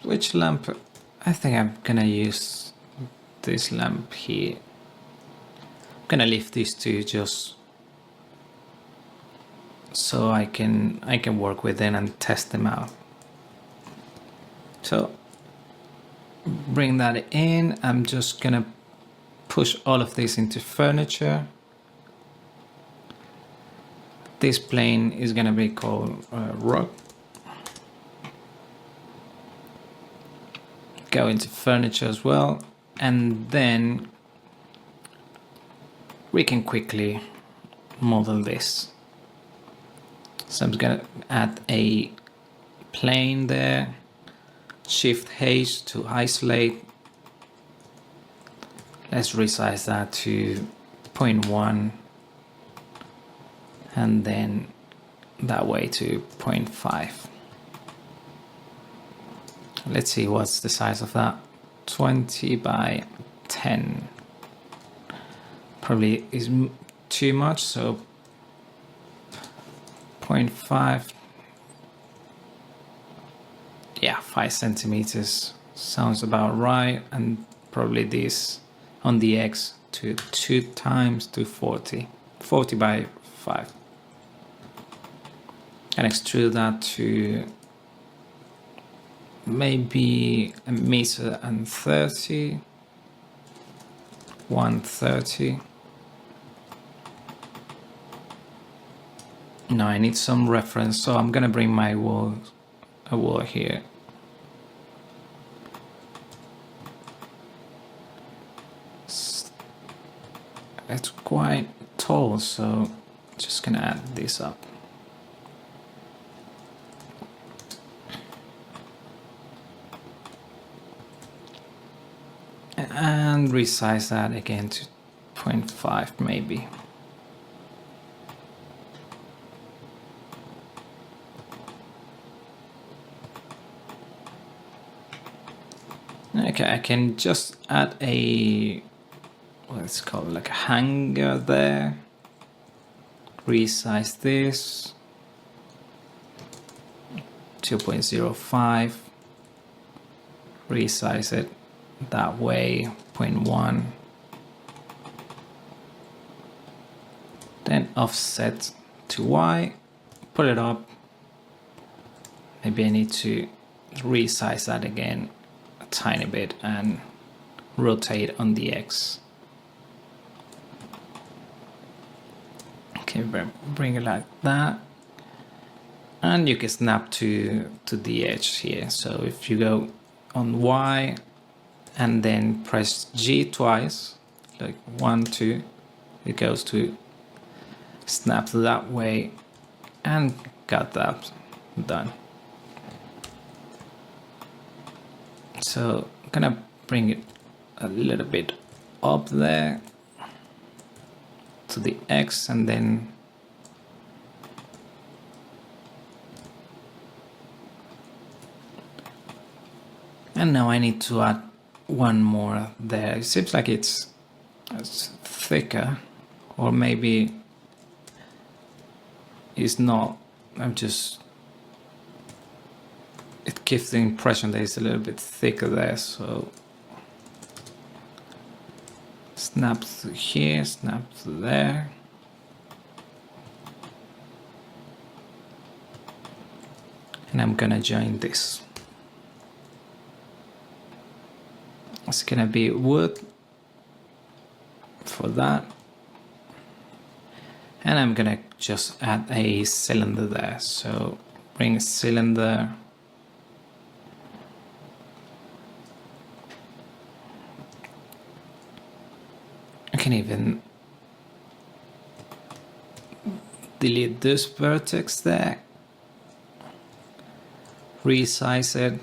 Which lamp? I think I'm gonna use this lamp here. I'm gonna leave these two just so I can work with them and test them out. So bring that in. I'm just gonna push all of this into furniture. This plane is gonna be called rock. Go into furniture as well, and then we can quickly model this. So I'm gonna add a plane there, Shift H to isolate. Let's resize that to 0.1 and then that way to 0.5. Let's see what's the size of that. 20 by 10 probably is too much, so 0.5. Yeah, 5 centimeters sounds about right, and probably this on the X to 2 times to 40 by 5, and extrude that to maybe a meter and 30, 130. No, I need some reference, so I'm gonna bring my wall here. It's quite tall, so just gonna add this up. And resize that again to 0.5 maybe. Okay, I can just add a, what's called like a hanger there. Resize this 2.05. Resize it that way 0.1. Then offset to Y. Pull it up. Maybe I need to resize that again a tiny bit and rotate on the X. Okay, bring it like that, and you can snap to the edge here. So if you go on Y and then press G twice, like 1, 2, it goes to snap that way, and got that done. So I'm gonna bring it a little bit up there to the X, and then now I need to add one more there. It seems like it's thicker, or maybe it's not. It gives the impression that it's a little bit thicker there, so snap to here, snap to there. And I'm gonna join this. It's gonna be wood for that. And I'm gonna just add a cylinder there. So bring a cylinder. I can even delete this vertex there. Resize it.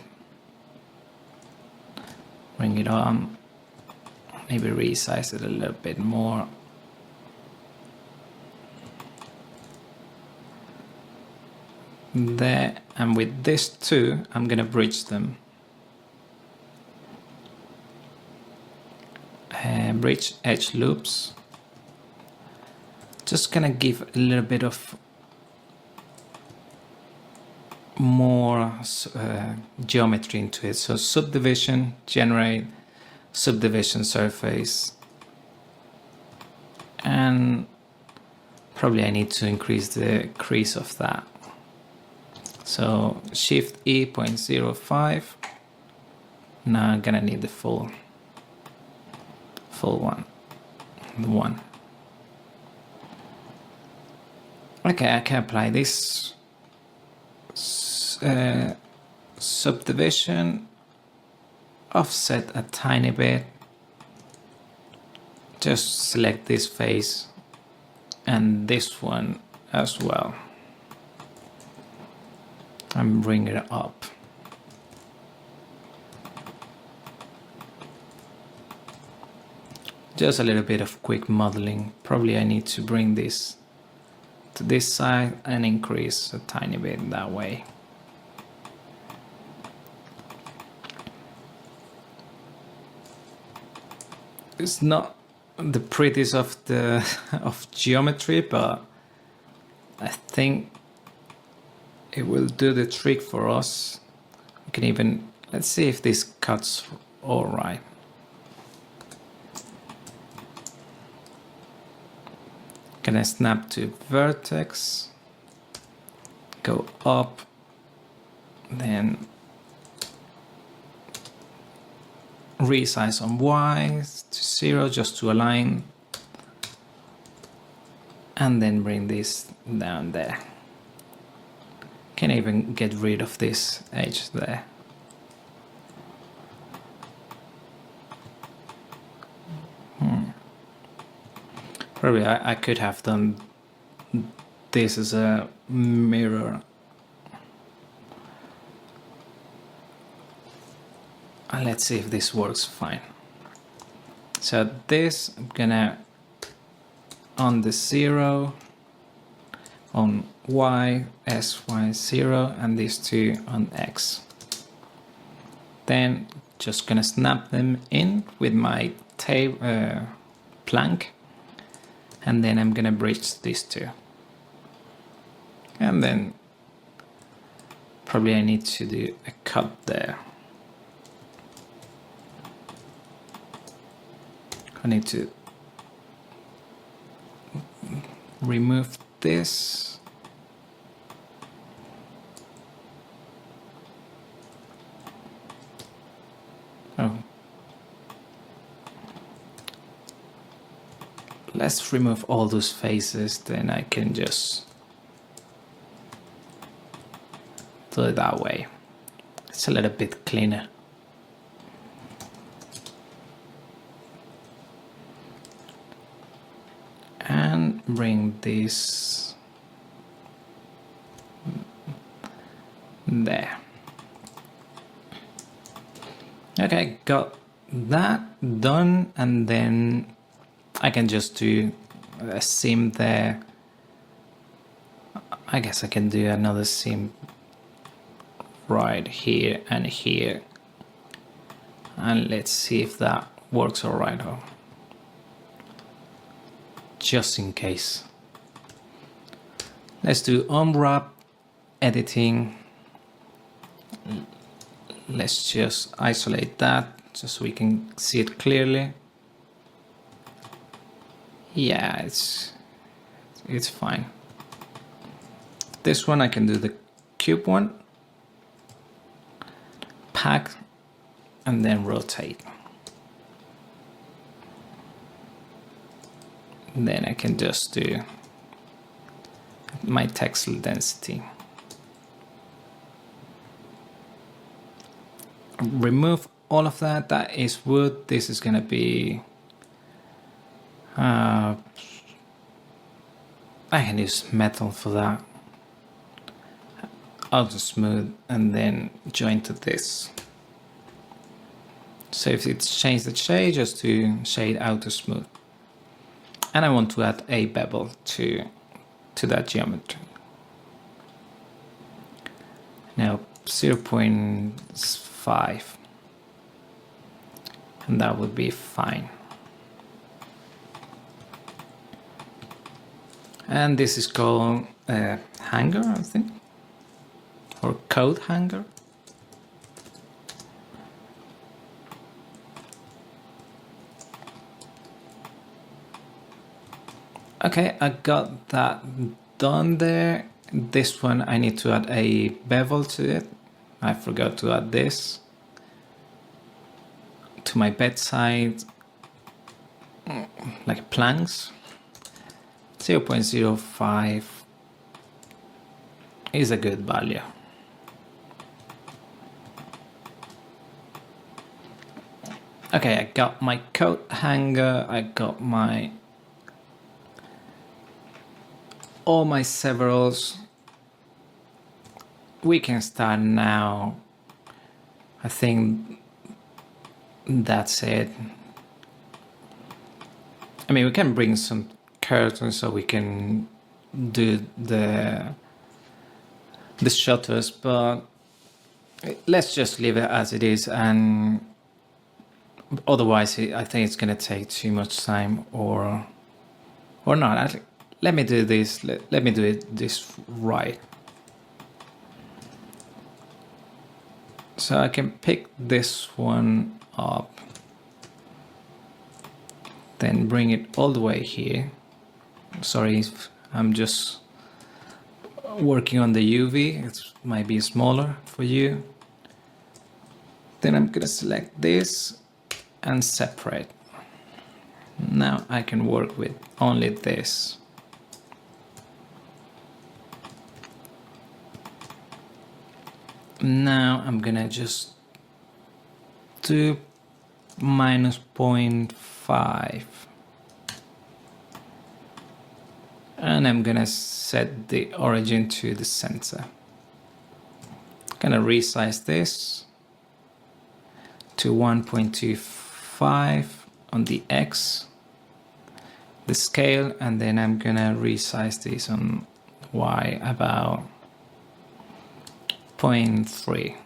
Bring it on. Maybe resize it a little bit more. There, and with this too, I'm gonna bridge them. Bridge edge loops. Just gonna give a little bit of more geometry into it. So subdivision, generate subdivision surface, and probably I need to increase the crease of that. So Shift E 0.05. Now I'm gonna need the full one, the one. Okay, I can apply this subdivision, offset a tiny bit, just select this face and this one as well, and bring it up. Just a little bit of quick modeling. Probably I need to bring this to this side and increase a tiny bit that way. It's not the prettiest of the of geometry, but I think it will do the trick for us. We can even, let's see if this cuts all right. Gonna snap to vertex, go up, then resize on Y to 0 just to align, and then bring this down there. Can even get rid of this edge there. Probably I could have done this as a mirror. And let's see if this works fine. So this, I'm gonna, on the 0, on Y, SY 0, and these two on X. Then just gonna snap them in with my plank, and then I'm gonna bridge these two. And then probably I need to do a cut there. I need to remove this. Oh. Let's remove all those faces, then I can just do it that way. It's a little bit cleaner. And bring this there. Okay, got that done, and then I can just do a seam there. I guess I can do another seam right here and here, and let's see if that works all right. Just in case, let's do unwrap editing. Let's just isolate that just so we can see it clearly. Yeah, it's fine. This one I can do the cube one, pack, and then rotate. And then I can just do my textile density. Remove all of that. That is wood. This is gonna be I can use metal for that. Auto smooth and then join to this. So if it's changed the shade, just to shade auto smooth. And I want to add a bevel to that geometry. Now 0.5, and that would be fine. And this is called hanger, I think. or coat hanger. Okay, I got that done there. This one I need to add a bevel to it. I forgot to add this to my bedside, like planks. 0.05 is a good value. Okay, I got my coat hanger, I got my all my severals. We can start now. I think that's it. I mean, we can bring some curtains so we can do the shutters, but let's just leave it as it is, and otherwise I think it's gonna take too much time, or not. Let me do this. Let me do it this right. So I can pick this one up, then bring it all the way here. Sorry, I'm just working on the UV. It might be smaller for you. Then I'm gonna select this and separate. Now I can work with only this. Now I'm gonna just do minus 0.5, and I'm gonna set the origin to the center. Gonna resize this to 1.25 on the X, the scale, and then I'm gonna resize this on Y about 0.3.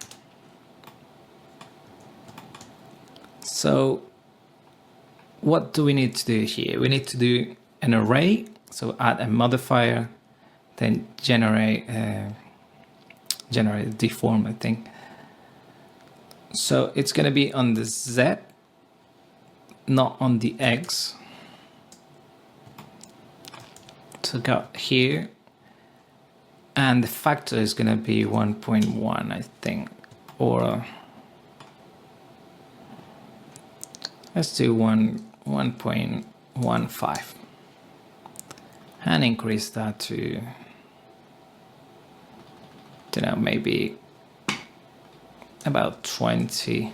So what do we need to do here? We need to do an array, so add a modifier, then generate deform, I think. So it's gonna be on the Z, not on the X. So got here, and the factor is gonna be 1.1, I think, or let's do 1.15 and increase that to, you know, maybe about 20.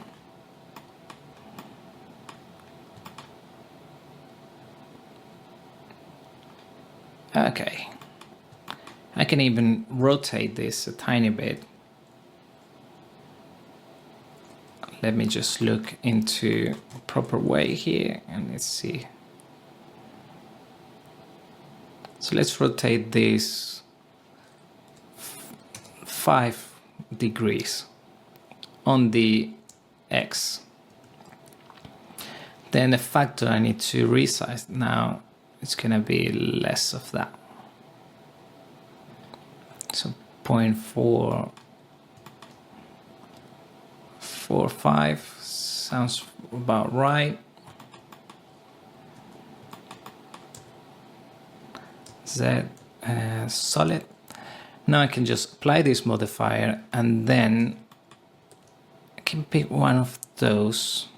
Okay, I can even rotate this a tiny bit. Let me just look into a proper way here and let's see. So let's rotate this 5 degrees on the X. Then the factor I need to resize. Now it's gonna be less of that. So 0.445 sounds about right. Z solid. Now I can just apply this modifier, and then I can pick one of those.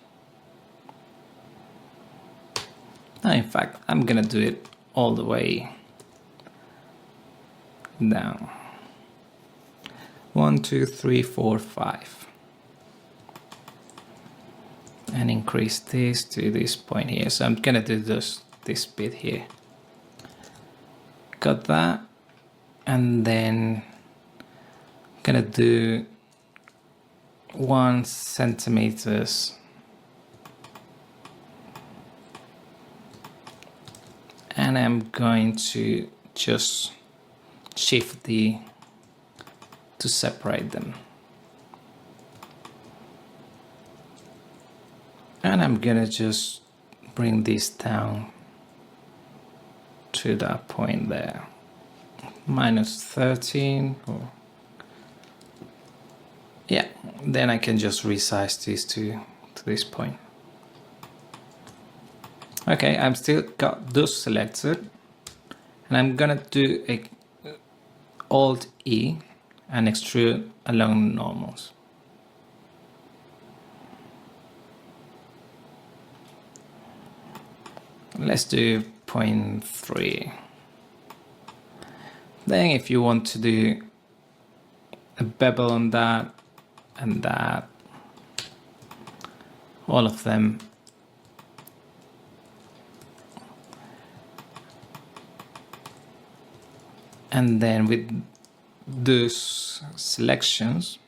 Now, in fact, I'm gonna do it all the way down. 1, 2, 3, 4, 5. And increase this to this point here. So I'm gonna do this bit here. Got that. And then I'm gonna do 1 centimeters. And I'm going to just shift to separate them. And I'm gonna just bring this down to that point there. Minus 13 or Yeah, then I can just resize this to this point. Okay, I'm still got those selected, and I'm gonna do a Alt E and extrude along normals. Let's do 0.3. Then if you want to do a bevel on that and that, all of them, and then with those selections,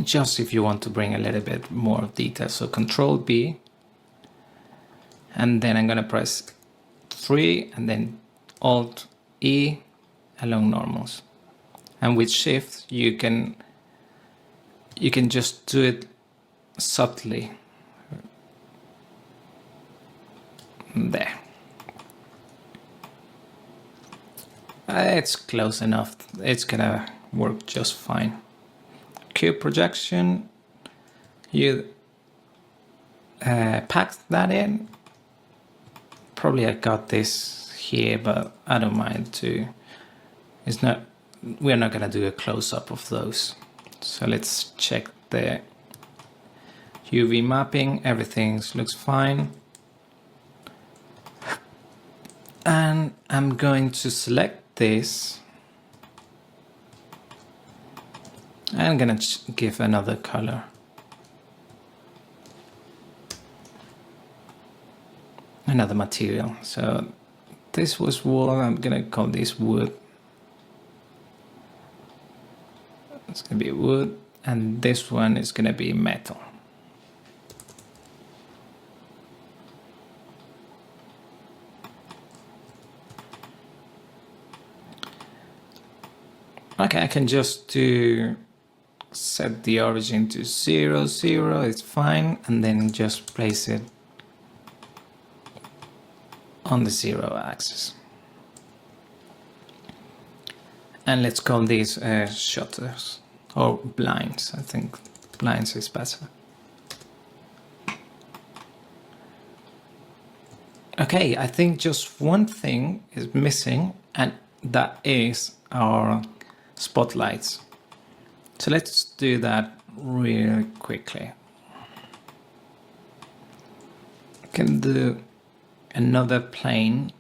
just if you want to bring a little bit more of detail, so Control B, and then I'm gonna press 3 and then Alt E along normals, and with Shift you can just do it subtly there. It's close enough, it's gonna work just fine. Cube projection, you pack that in. Probably I got this here, but I don't mind to. It's not. We're not gonna do a close-up of those. So let's check the UV mapping. Everything looks fine. And I'm going to select this. I'm gonna give another color. Another material. So this was wool. I'm gonna call this wood. It's gonna be wood, and this one is gonna be metal. Okay, I can just set the origin to 0, 0, it's fine, and then just place it on the 0 axis. And let's call these shutters, or blinds. I think blinds is better. Okay, I think just one thing is missing, and that is our spotlights. So let's do that really quickly. I can do another plane.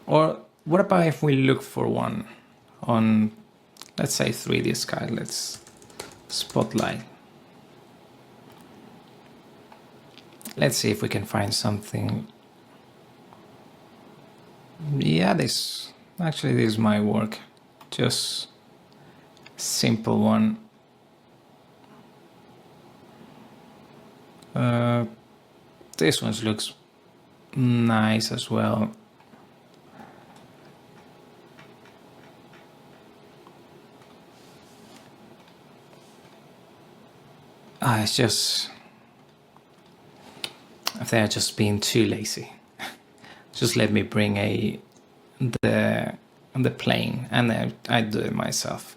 Or what about if we look for one on, let's say 3D sky, let's spotlight. Let's see if we can find something. Yeah, this might work. Just simple one. This one looks nice as well. It's just, I think I've just been too lazy. Just let me bring the plane, and I do it myself.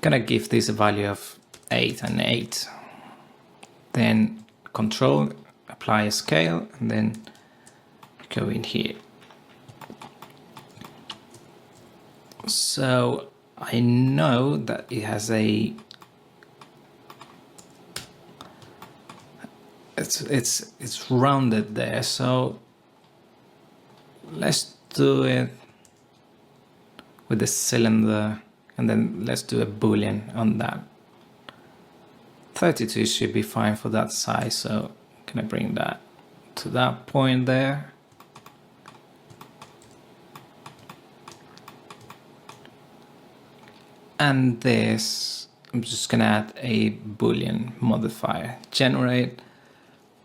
Gonna give this a value of 8 and 8. Then Control, apply a scale, and then go in here. So I know that it has a. It's rounded there, so let's do it with the cylinder, and then let's do a boolean on that. 32 should be fine for that size, so I'm gonna bring that to that point there. And this, I'm just gonna add a boolean modifier, generate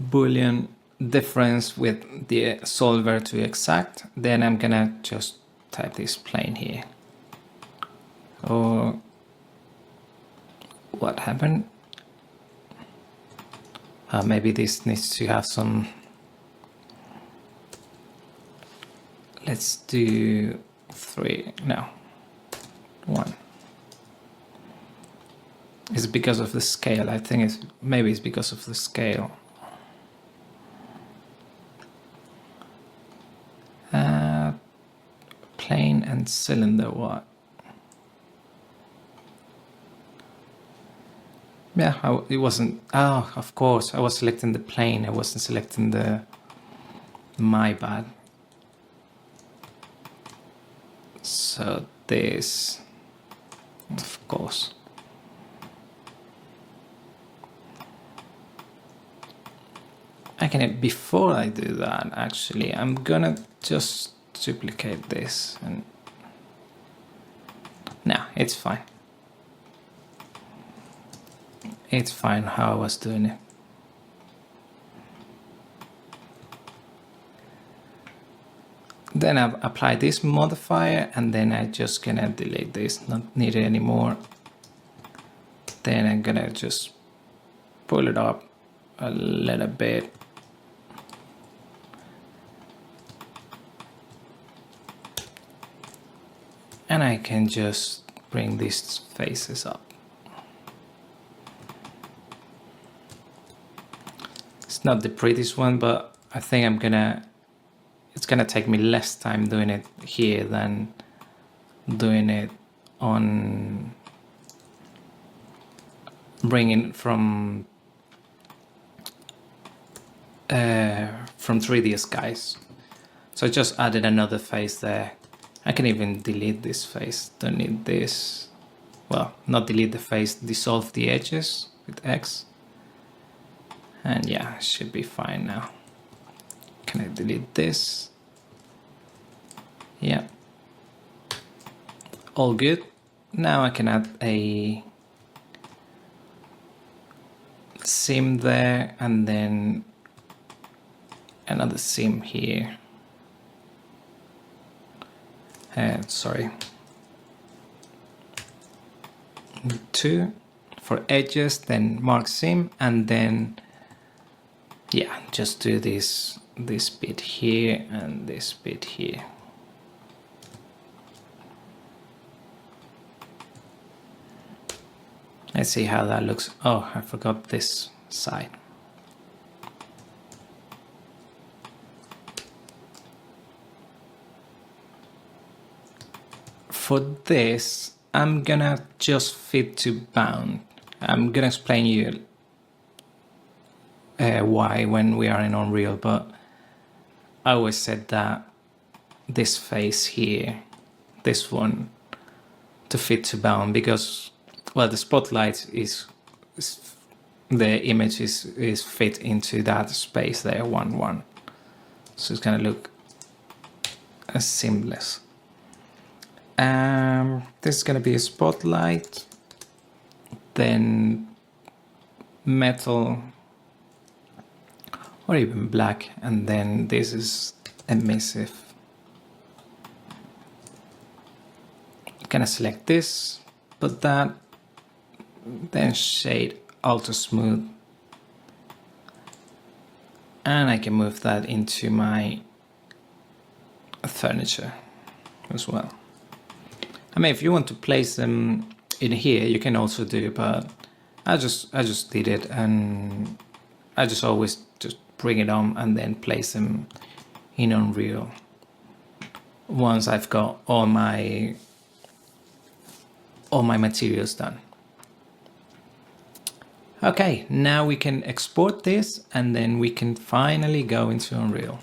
boolean difference with the solver to exact. Then I'm gonna just type this plane here. Or what happened? Maybe this needs to have some let's do 3, no, 1. It's because of the scale. I think maybe it's because of the scale. Plane and cylinder, what? Yeah, it wasn't. Oh, of course, I was selecting the plane. I wasn't selecting the. My bad. So this, of course. I can, before I do that, actually, I'm gonna just duplicate this and. No, it's fine. It's fine how I was doing it. Then I apply this modifier and then I just gonna delete this, not needed anymore. Then I'm gonna just pull it up a little bit. And I can just bring these faces up. It's not the prettiest one, but I think it's gonna take me less time doing it here than doing it on bringing from 3ds guys. So I just added another face there. I can even delete this face, don't need this. Well, not delete the face, dissolve the edges with X. And yeah, should be fine now. Can I delete this? Yeah. All good. Now I can add a seam there and then another seam here. Sorry. 2 for edges, then mark seam, and then yeah, just do this bit here and this bit here. Let's see how that looks. Oh, I forgot this side. For this, I'm gonna just fit to bound. I'm gonna explain you why when we are in Unreal, but I always said that this face here, this one, to fit to bound, because well, the spotlight is the image is fit into that space there, 1 1, so it's gonna look seamless. This is gonna be a spotlight, then metal or even black, and then this is emissive. I'm gonna select this, put that, then shade ultra smooth, and I can move that into my furniture as well. I mean, if you want to place them in here, you can also do, but I just did it, and I just always just bring it on and then place them in Unreal once I've got all my materials done. Okay, now we can export this and then we can finally go into Unreal.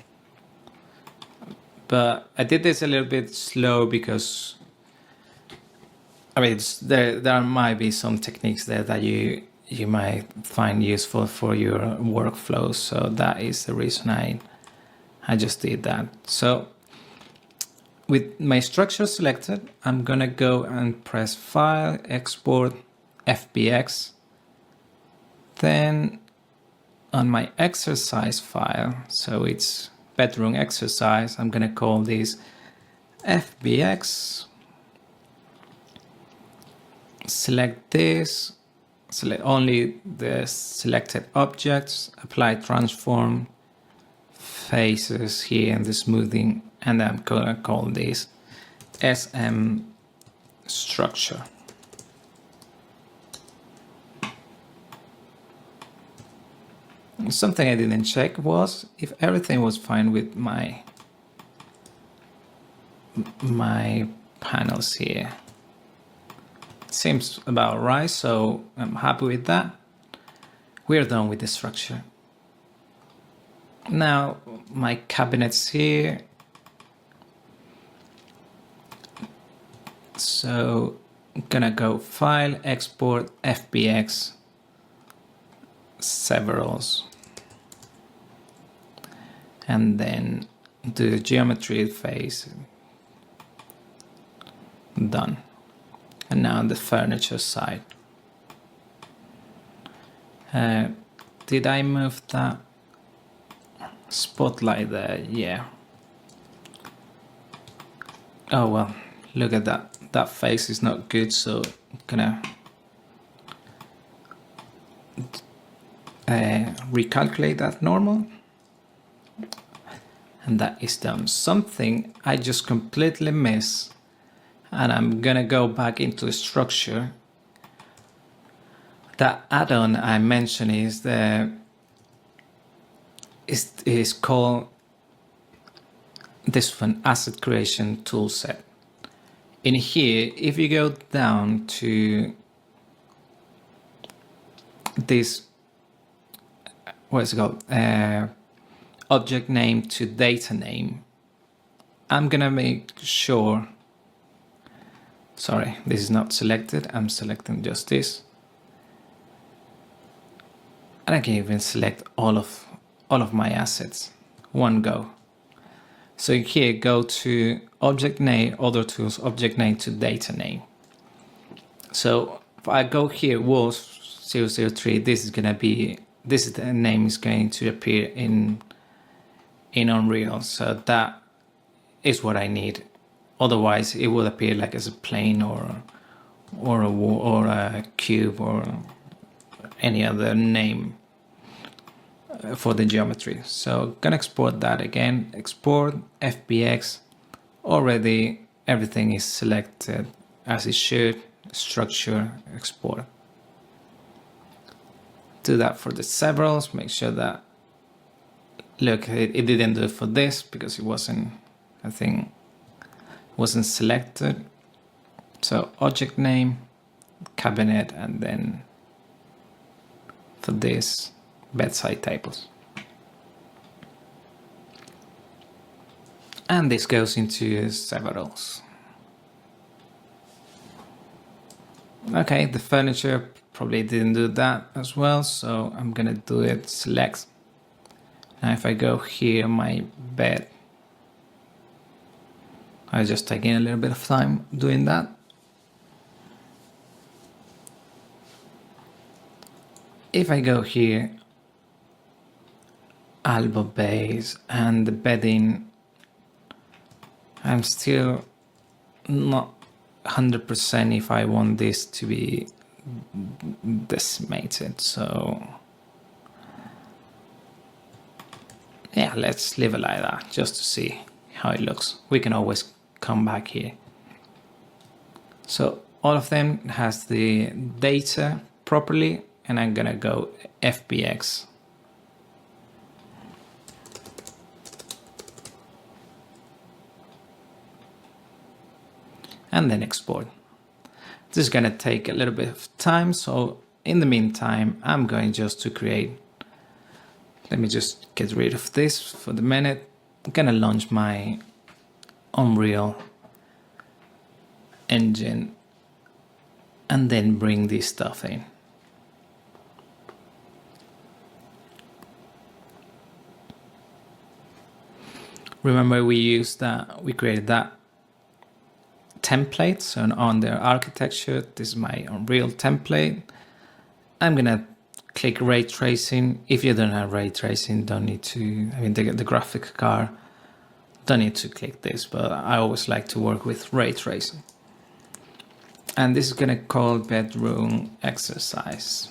But I did this a little bit slow because I mean, there might be some techniques there that you might find useful for your workflow. So that is the reason I just did that. So with my structure selected, I'm gonna go and press File, Export, FBX. Then on my exercise file, so it's bedroom exercise, I'm gonna call this FBX. Select this, select only the selected objects, apply transform, faces here and the smoothing and I'm gonna call this SM structure. Something I didn't check was if everything was fine with my panels here. Seems about right, so I'm happy with that. We're done with the structure. Now my cabinets here. So I'm gonna go File, Export, FBX, Severals, and then the geometry phase. Done. And now the furniture side. Did I move that spotlight there? Yeah. Oh well, look at that. That face is not good, so I'm gonna recalculate that normal. And that is done. Something I just completely missed, and I'm gonna go back into structure. That add-on I mentioned is called this one, Asset Creation Toolset. In here, if you go down to this, what is it called? Object name to data name. I'm gonna make sure, sorry, this is not selected. I'm selecting just this. And I can even select all of my assets, one go. So here, go to object name, other tools, object name to data name. So if I go here, walls 003, this is the name is going to appear in Unreal. So that is what I need. Otherwise, it will appear like as a plane or a wall or a cube or any other name for the geometry. So gonna export that again. Export FBX. Already everything is selected as it should. Structure, export. Do that for the severals. Make sure that, look, it didn't do it for this because it wasn't, I think, wasn't selected. So object name, cabinet, and then for this, bedside tables. And this goes into severals. Okay, the furniture probably didn't do that as well, so I'm gonna do it select. Now if I go here, my bed, I'm just taking a little bit of time doing that. If I go here, elbow base and the bedding, I'm still not 100% if I want this to be decimated. So yeah, let's leave it like that just to see how it looks. We can always come back here. So all of them has the data properly, and I'm gonna go FBX. And then export. This is gonna take a little bit of time, so in the meantime, I'm going just to create, let me just get rid of this for the minute. I'm gonna launch my Unreal Engine and then bring this stuff in. Remember we created that template. So on the architecture, this is my Unreal template. I'm gonna click ray tracing. If you don't have ray tracing, don't need to, the graphic card, don't need to click this, but I always like to work with ray tracing. And this is gonna call bedroom exercise.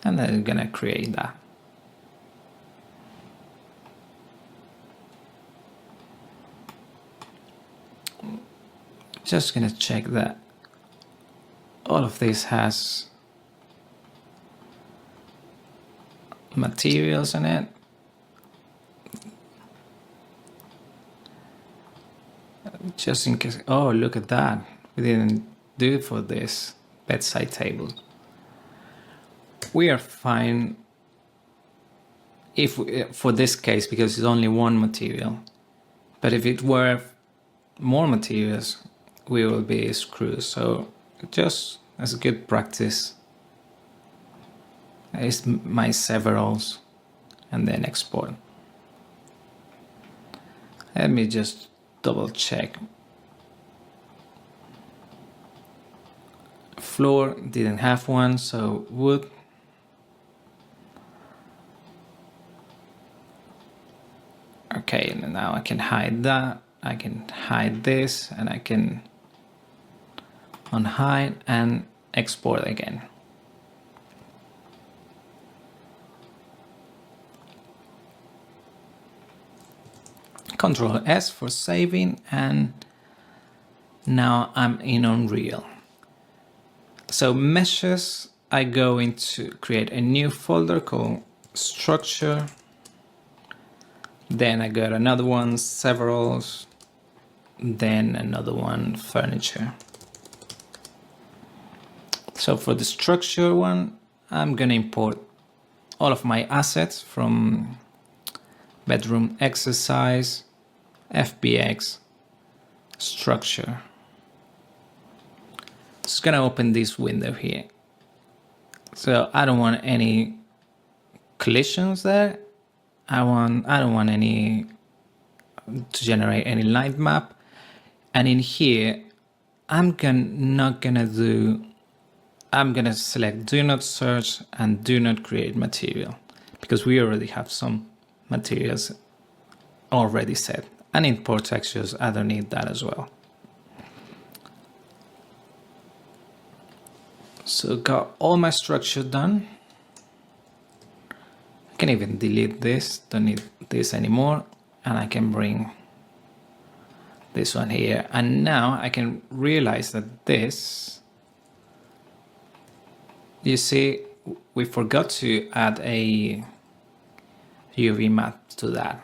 And then I'm gonna create that. Just gonna check that all of this has materials in it. Just in case. Oh, look at that. We didn't do it for this bedside table. We are fine if for this case, because it's only one material. But if it were more materials, we will be screwed. So just as a good practice, is my severals and then export. Let me just double check. Floor didn't have one, so wood. Okay, and now I can hide that. I can hide this, and I can unhide and export again. Control S for saving, and now I'm in Unreal. So meshes, I go into create a new folder called structure. Then I got another one, severals, then another one, furniture. So for the structure one, I'm gonna import all of my assets from bedroom exercise, FBX, structure. Just gonna open this window here. So I don't want any collisions there. I don't want any to generate any light map. And in here, I'm gonna select do not search and do not create material, because we already have some materials already set. And import textures, I don't need that as well. So got all my structure done. I can even delete this, don't need this anymore. And I can bring this one here. And now I can realize that this, you see, we forgot to add a UV map to that.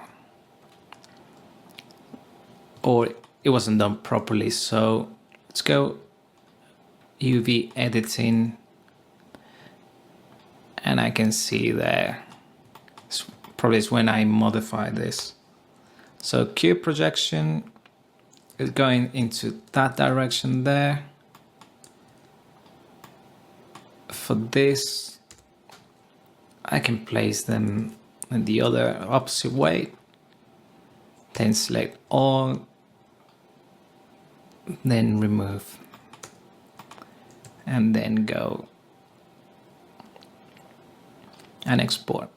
Or it wasn't done properly. So let's go UV editing. And I can see there, probably is when I modify this. So cube projection is going into that direction there. For this, I can place them in the other opposite way. Then select all, then remove, and then go and export.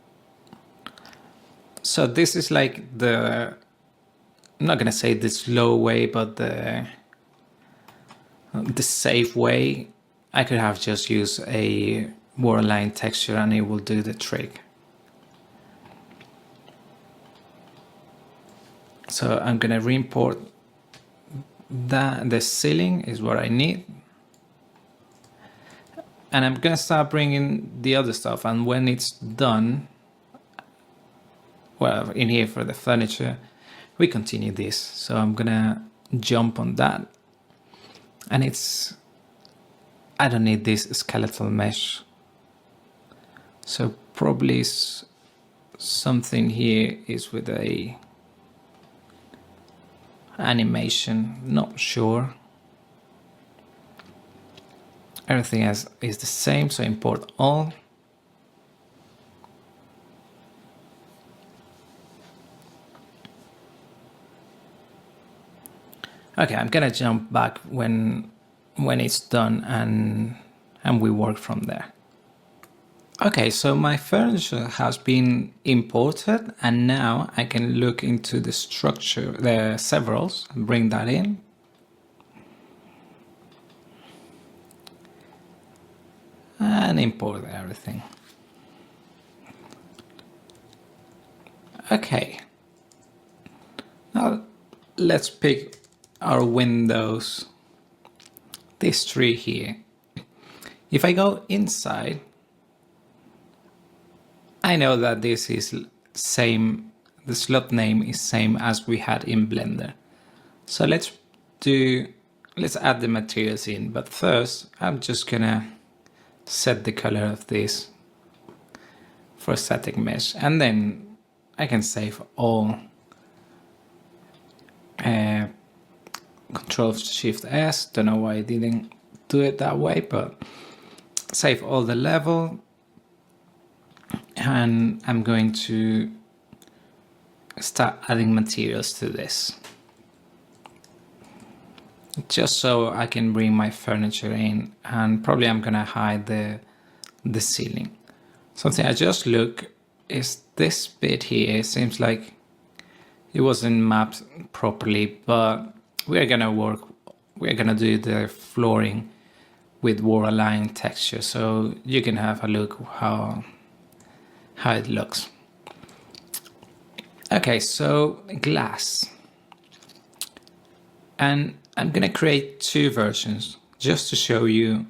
So this is like the, I'm not gonna say the slow way, but the safe way. I could have just used a waterline texture and it will do the trick. So I'm gonna re-import that. The ceiling is what I need. And I'm gonna start bringing the other stuff, and when it's done, well, in here for the furniture, we continue this. So I'm gonna jump on that. And it's, I don't need this skeletal mesh. So probably something here is with a animation, not sure. Everything else is the same, so import all. Okay, I'm gonna jump back when it's done, and we work from there. Okay, so my furniture has been imported, and now I can look into the structure, the severals, and bring that in. And import everything. Okay. Now let's pick our windows this tree here. If I go inside, I know that this is same, the slot name is same as we had in Blender. So let's add the materials in, but first I'm just gonna set the color of this for static mesh, and then I can save all. Control Shift S, don't know why I didn't do it that way, but save all the level, and I'm going to start adding materials to this, just so I can bring my furniture in, and probably I'm gonna hide the ceiling. Something I just look is this bit here. It seems like it wasn't mapped properly, but we're gonna do the flooring with wall aligned texture, so you can have a look how it looks. Okay, so glass, and I'm gonna create two versions just to show you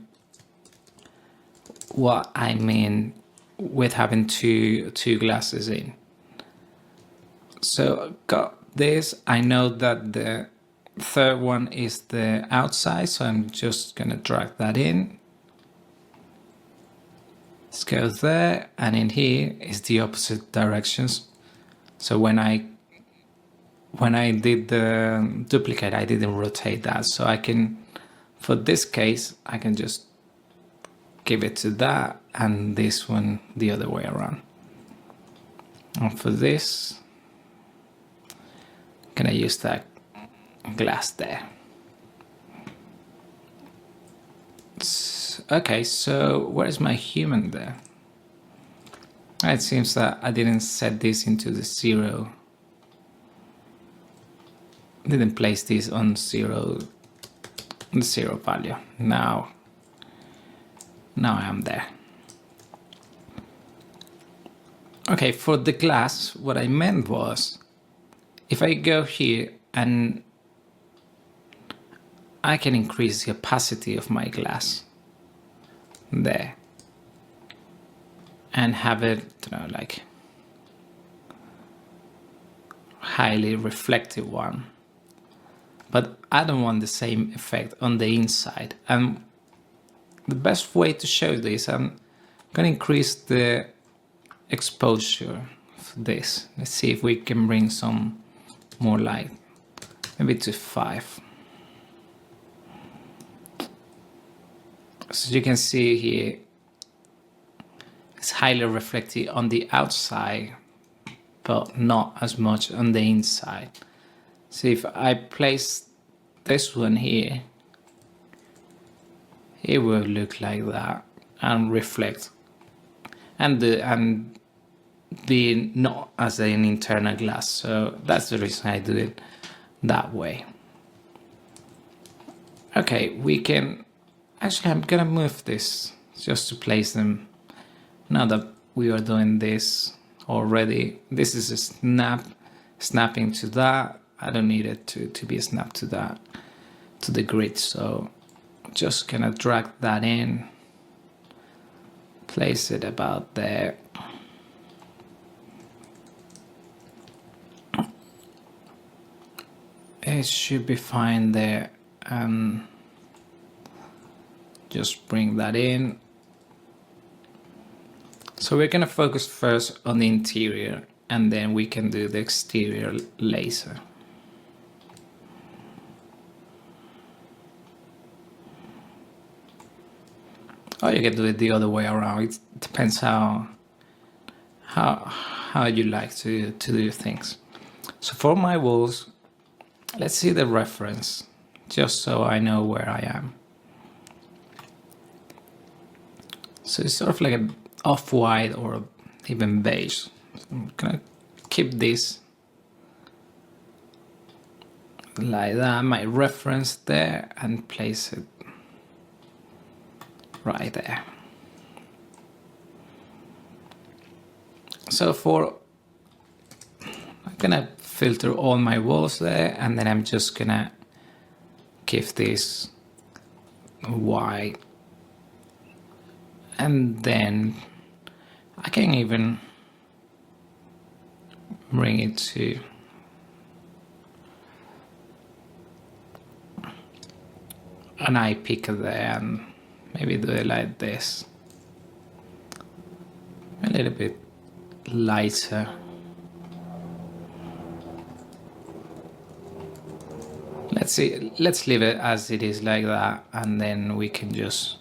what I mean with having two glasses in. So got this. I know that the third one is the outside, so I'm just gonna drag that in. Let's go there, and in here is the opposite directions. So when I did the duplicate, I didn't rotate that, so I can, for this case, I can just give it to that, and this one the other way around. And for this, can I use that glass there? Okay, so where's my human there? It seems that I didn't set this into the zero. Didn't place this on the zero value. Now I am there. Okay, for the glass, what I meant was, if I go here and I can increase the opacity of my glass there and have it, you know, like highly reflective one, but I don't want the same effect on the inside. And the best way to show this, I'm gonna increase the exposure of this. Let's see if we can bring some more light, maybe to 5. So you can see here, it's highly reflective on the outside, but not as much on the inside. So if I place this one here, it will look like that and reflect, and be not as an internal glass. So that's the reason I do it that way. Okay, we can actually, I'm gonna move this just to place them. Now that we are doing this already, this is a snapping to that. I don't need it to be snapped to that, to the grid. So just gonna drag that in, place it about there. It should be fine there. Just bring that in. So we're gonna focus first on the interior, and then we can do the exterior laser. Or you can do it the other way around. It depends how you like to do things. So for my walls, let's see the reference, just so I know where I am. So it's sort of like an off-white or even beige. So I'm gonna keep this like that, my reference there, and place it right there. So I'm gonna filter all my walls there, and then I'm just gonna give this white, and then I can even bring it to an eye picker there and maybe do it like this, a little bit lighter. Let's leave it as it is like that, and then we can just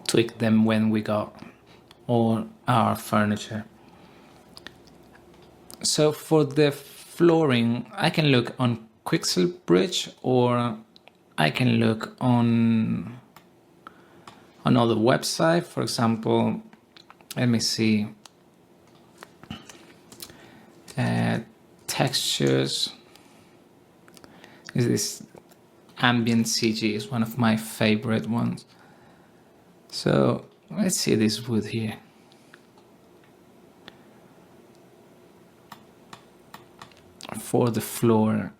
tweak them when we got all our furniture. So for the flooring, I can look on Quixel Bridge, or I can look on another website. For example, let me see, textures. Is this Ambient CG is one of my favorite ones. So let's see this wood here. For the floor,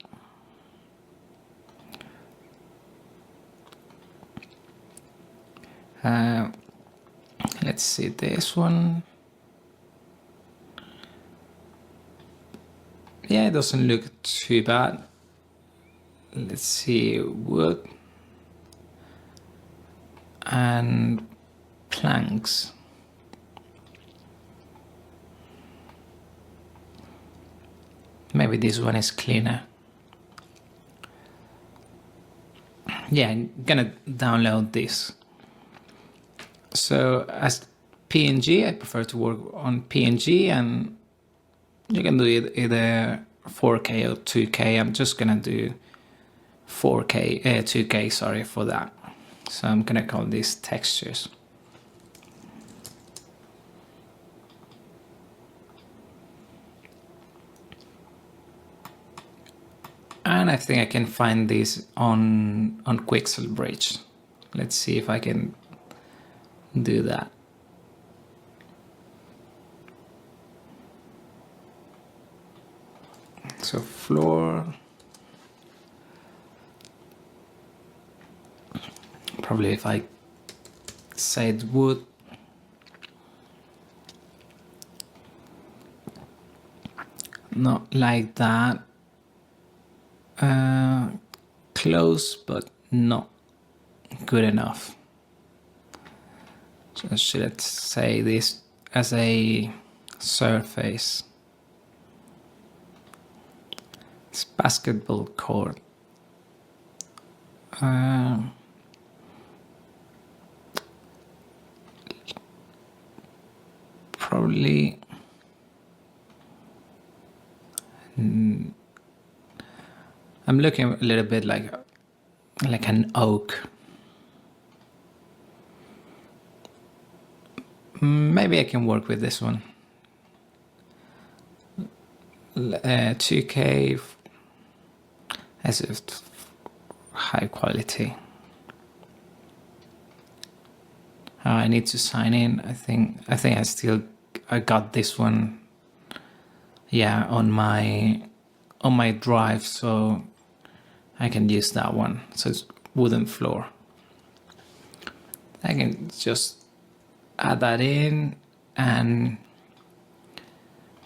let's see this one. Yeah, it doesn't look too bad. Let's see, wood and planks. Maybe this one is cleaner. Yeah, I'm gonna download this. So as PNG, I prefer to work on PNG, and you can do it either 4K or 2K. I'm just gonna do 4K, 2K, sorry for that. So I'm gonna call this textures. And I think I can find this on Quixel Bridge. Let's see if I can do that. So floor, probably if I said wood, not like that. Close, but not good enough. So should I say this as a surface? It's basketball court. Probably I'm looking a little bit like an oak. Maybe I can work with this one. 2K as if high quality. I need to sign in. I think I got this one. Yeah, on my drive, so I can use that one. So it's wooden floor. I can just add that in and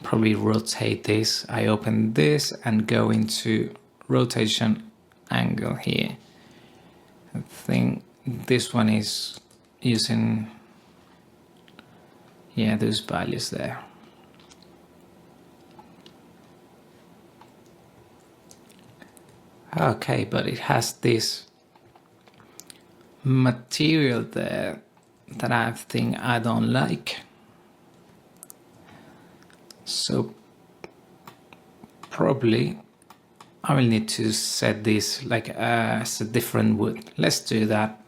probably rotate this. I open this and go into rotation angle here. I think this one is using, yeah, those values there. Okay, but it has this material there that I think I don't like. So probably I will need to set this like as a different wood. Let's do that.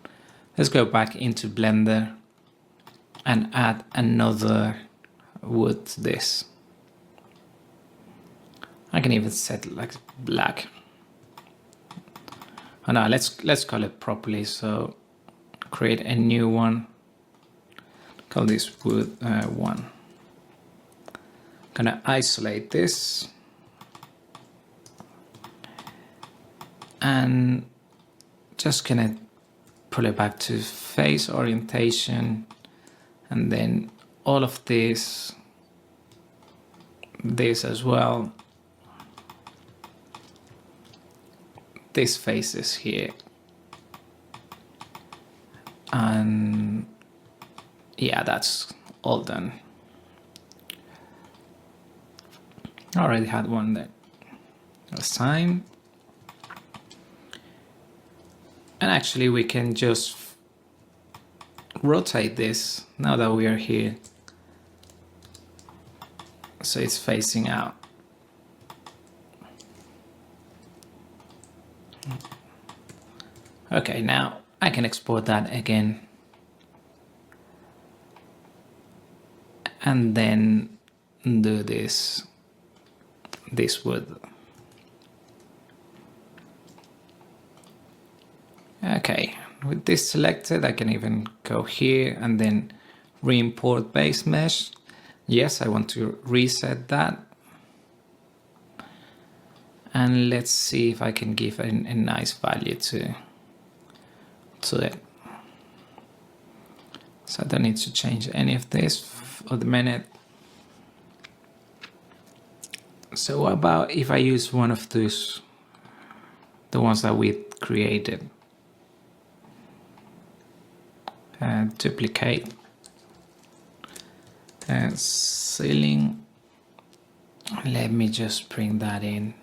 Let's go back into Blender and add another wood to this. I can even set it like black. Oh no, let's call it properly. So create a new one. Call this wood 1. Gonna isolate this and just gonna pull it back to face orientation, and then all of this as well, these faces here, and yeah, that's all done. I already had one there assigned, and actually we can just rotate this now that we are here, so it's facing out. Okay, now I can export that again, and then do this wood. Okay, with this selected, I can even go here and then re-import base mesh. Yes, I want to reset that. And let's see if I can give a nice value to it. So I don't need to change any of this for the minute. So what about if I use one of those, the ones that we created? Duplicate and ceiling. Let me just bring that in,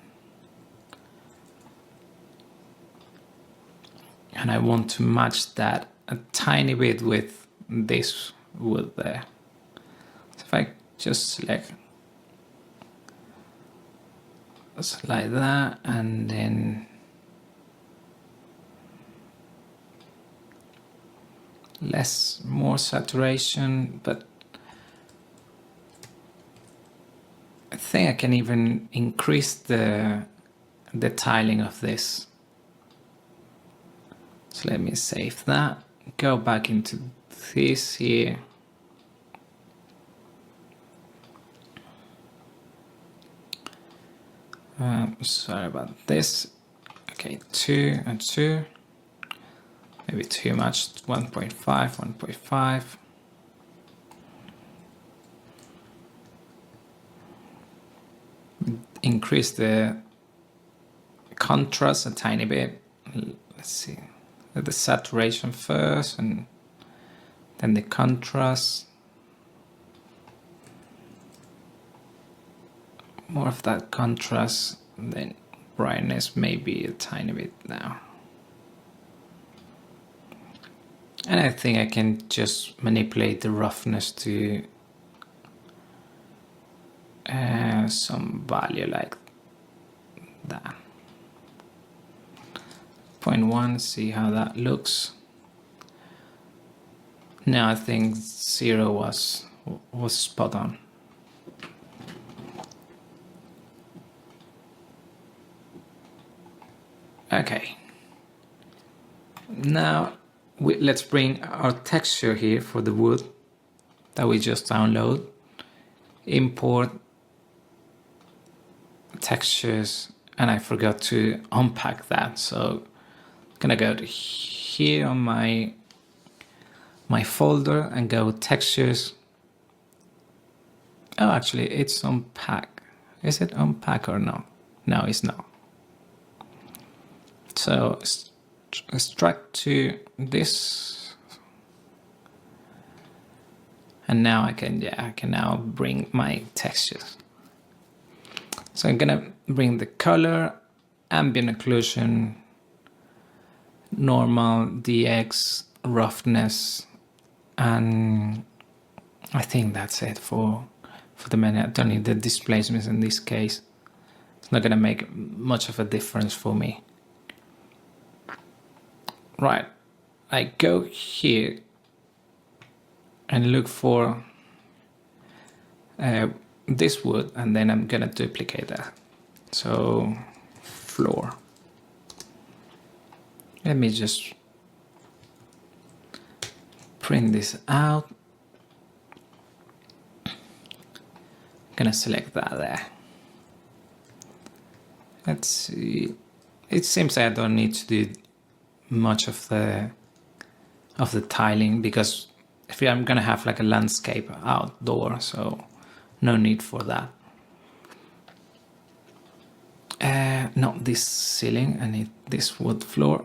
and I want to match that a tiny bit with this wood there. So if I just select like that, and then more saturation, but I think I can even increase the tiling of this. So let me save that, go back into this here. Sorry about this. Okay, 2 and 2. Maybe too much, 1.5, 1.5. Increase the contrast a tiny bit. Let's see, the saturation first and then the contrast. More of that contrast, and then brightness maybe a tiny bit now. And I think I can just manipulate the roughness to some value like that. 0.1, see how that looks. Now I think 0 was spot on. Okay. Now let's bring our texture here for the wood that we just download. Import textures, and I forgot to unpack that, so I'm gonna go to here on my folder and go textures. Oh, actually it's unpack. Is it unpack or no? No, it's not. So extract to this, and now I can now bring my textures. So I'm gonna bring the color, ambient occlusion, normal, DX, roughness, and I think that's it for the minute. I don't need the displacements in this case. It's not gonna make much of a difference for me. Right, I go here and look for this wood, and then I'm gonna duplicate that. So floor. Let me just print this out. I'm gonna select that there. Let's see. It seems I don't need to do much of the of the tiling, because if I'm gonna have like a landscape outdoor, so no need for that. Not this ceiling, I need this wood floor.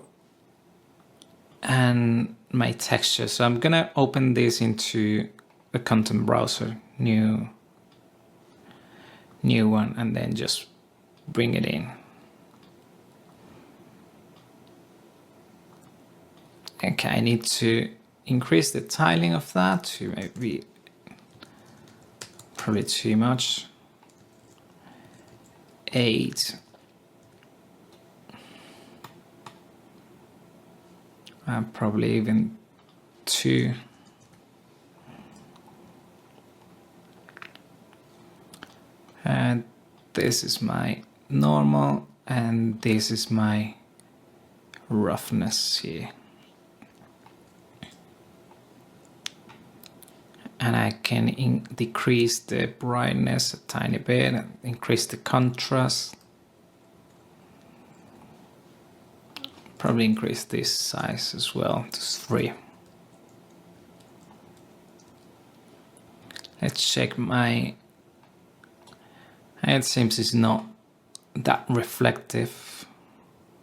And my texture, so I'm gonna open this into a content browser, new one, and then just bring it in. Okay, I need to increase the tiling of that to maybe probably too much. 8. Probably even 2. And this is my normal, and this is my roughness here. And I can decrease the brightness a tiny bit, and increase the contrast. Probably increase this size as well to 3. Let's check my... It seems it's not that reflective.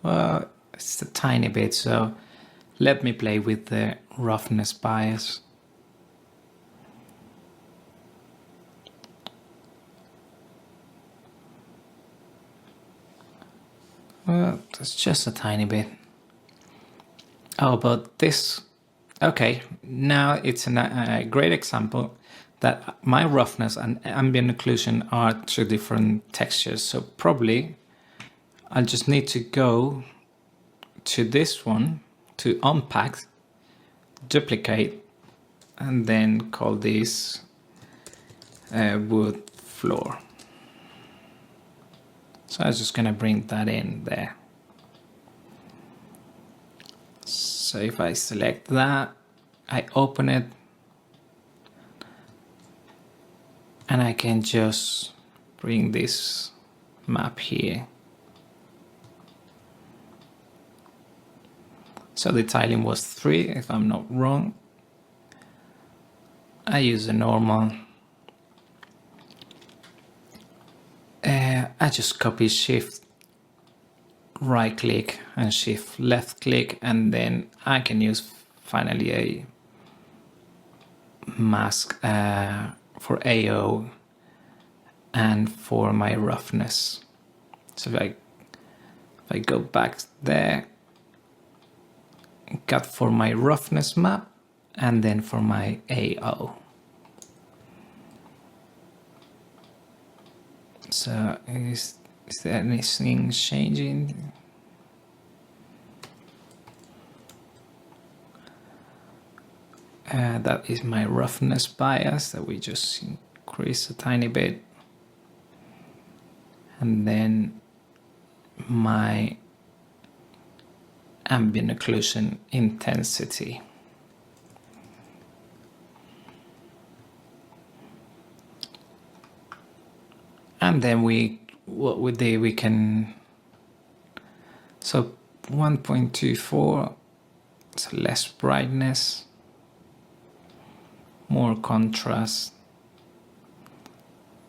Well, it's a tiny bit, so let me play with the roughness bias. Well, it's just a tiny bit. Oh, but this... Okay, now it's a great example that my roughness and ambient occlusion are 2 different textures. So probably I'll just need to go to this one to unpack, duplicate, and then call this wood floor. So I'm just gonna bring that in there. So if I select that, I open it, and I can just bring this map here. So the tiling was 3, if I'm not wrong. I use a normal. I just copy Shift right click and Shift left click, and then I can use finally a mask for AO and for my roughness. So if I go back there, got for my roughness map and then for my AO. So is there anything changing? That is my roughness bias that we just increase a tiny bit. And then my ambient occlusion intensity. And then what we do, we can, so 1.24, so less brightness, more contrast,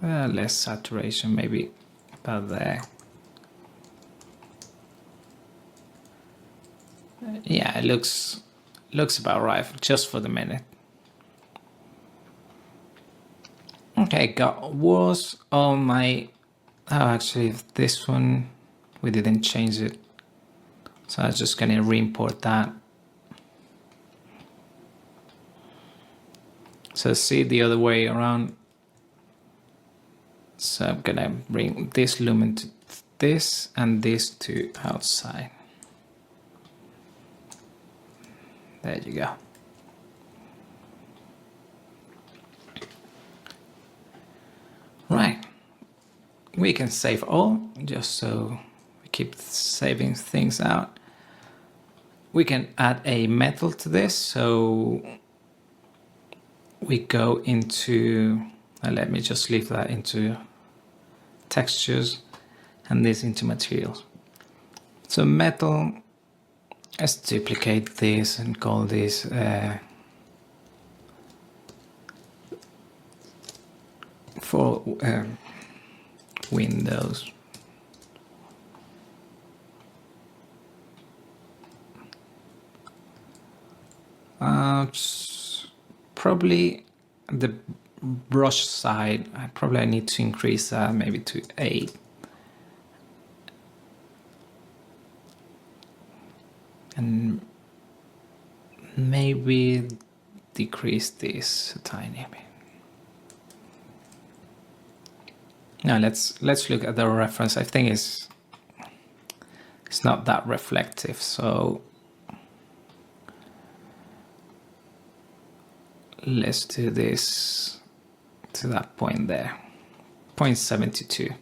less saturation, maybe about there. Yeah, it looks about right just for the minute. Okay, got was on my... Oh, actually, this one we didn't change it, so I'm just gonna re-import that. So see the other way around. So I'm gonna bring this lumen to this and this to outside. There you go. Right. We can save all, just so we keep saving things out. We can add a metal to this, so we go into, let me just leave that into textures and this into materials. So metal, Let's duplicate this and call this for Windows. Probably the brush side, I need to increase that maybe to 8. And maybe decrease this a tiny bit. Now let's look at the reference. I think it's not that reflective, so let's do this to that point there, 0.72.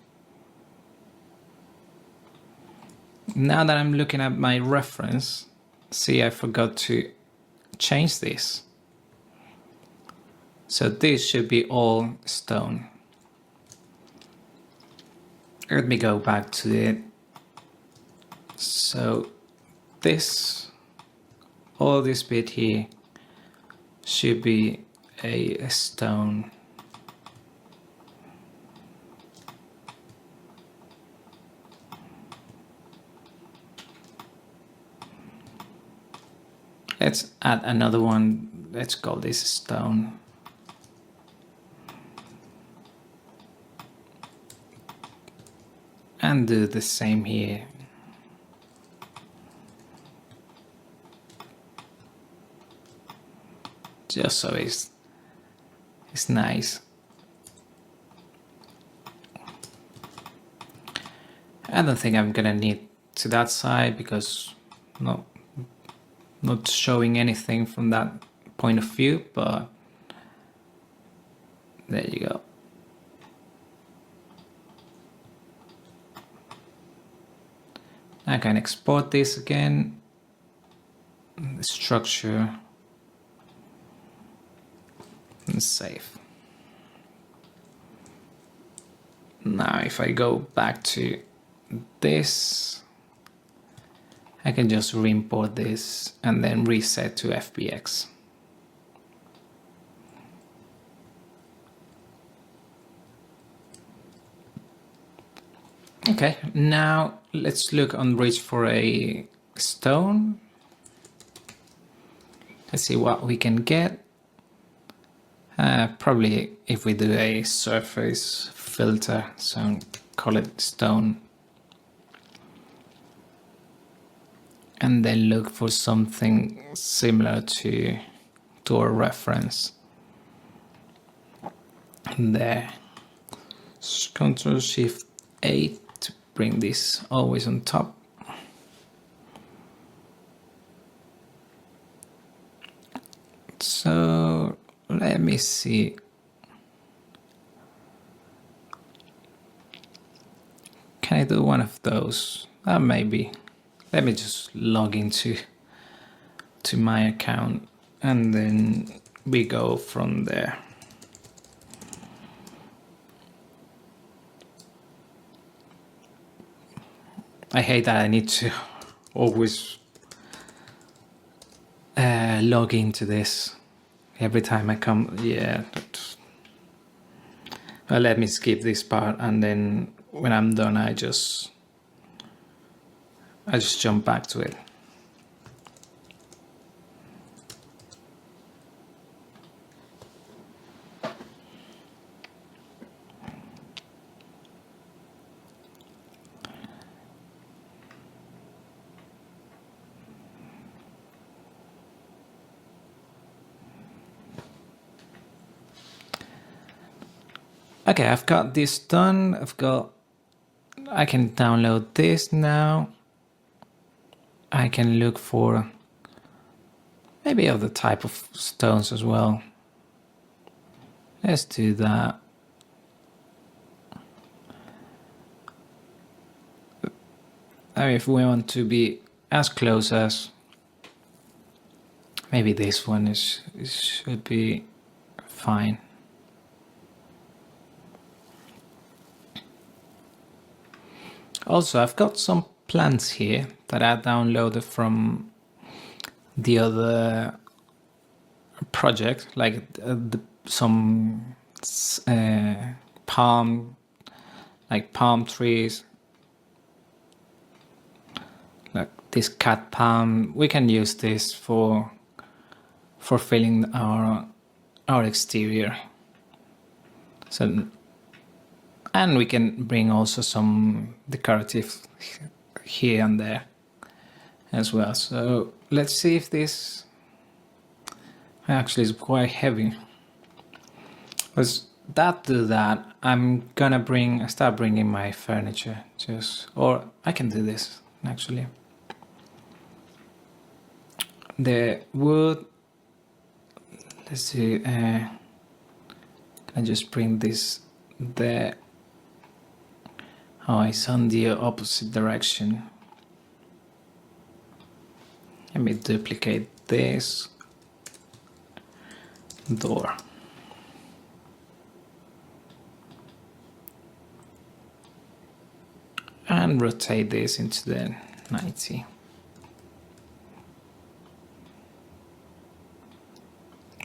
Now that I'm looking at my reference, see, I forgot to change this. So this should be all stone. Let me go back to it. So this, all this bit here should be a stone. Let's add another one. Let's call this stone. And do the same here. Just so it's nice. I don't think I'm gonna need to that side because not showing anything from that point of view, but there you go. I can export this again, the structure, and save. Now if I go back to this, I can just re-import this and then reset to FBX. Okay, now let's look on Bridge for a stone. Let's see what we can get. Probably if we do a surface filter, so call it stone. And then look for something similar to our reference. And there. Ctrl-Shift-8 to bring this always on top. So let me see. Can I do one of those? Maybe. Let me just log into my account and then we go from there. I hate that I need to always log into this every time I come. Yeah. Well, let me skip this part and then when I'm done, I just jump back to it. Okay, I've got this done. I can download this now. I can look for maybe other type of stones as well. Let's do that. I mean, if we want to be as close as, maybe this one should be fine. Also, I've got some plants here that I downloaded from the other project, like some palm trees, like this cat palm. We can use this for filling our exterior. So, and we can bring also some decorative here and there as well. So let's see if this actually is quite heavy. Let's do that. I'm gonna start bringing my furniture, or I can do this actually. The wood, let's see, can I just bring this there? Oh, it's on the opposite direction. Let me duplicate this door. And rotate this into the 90.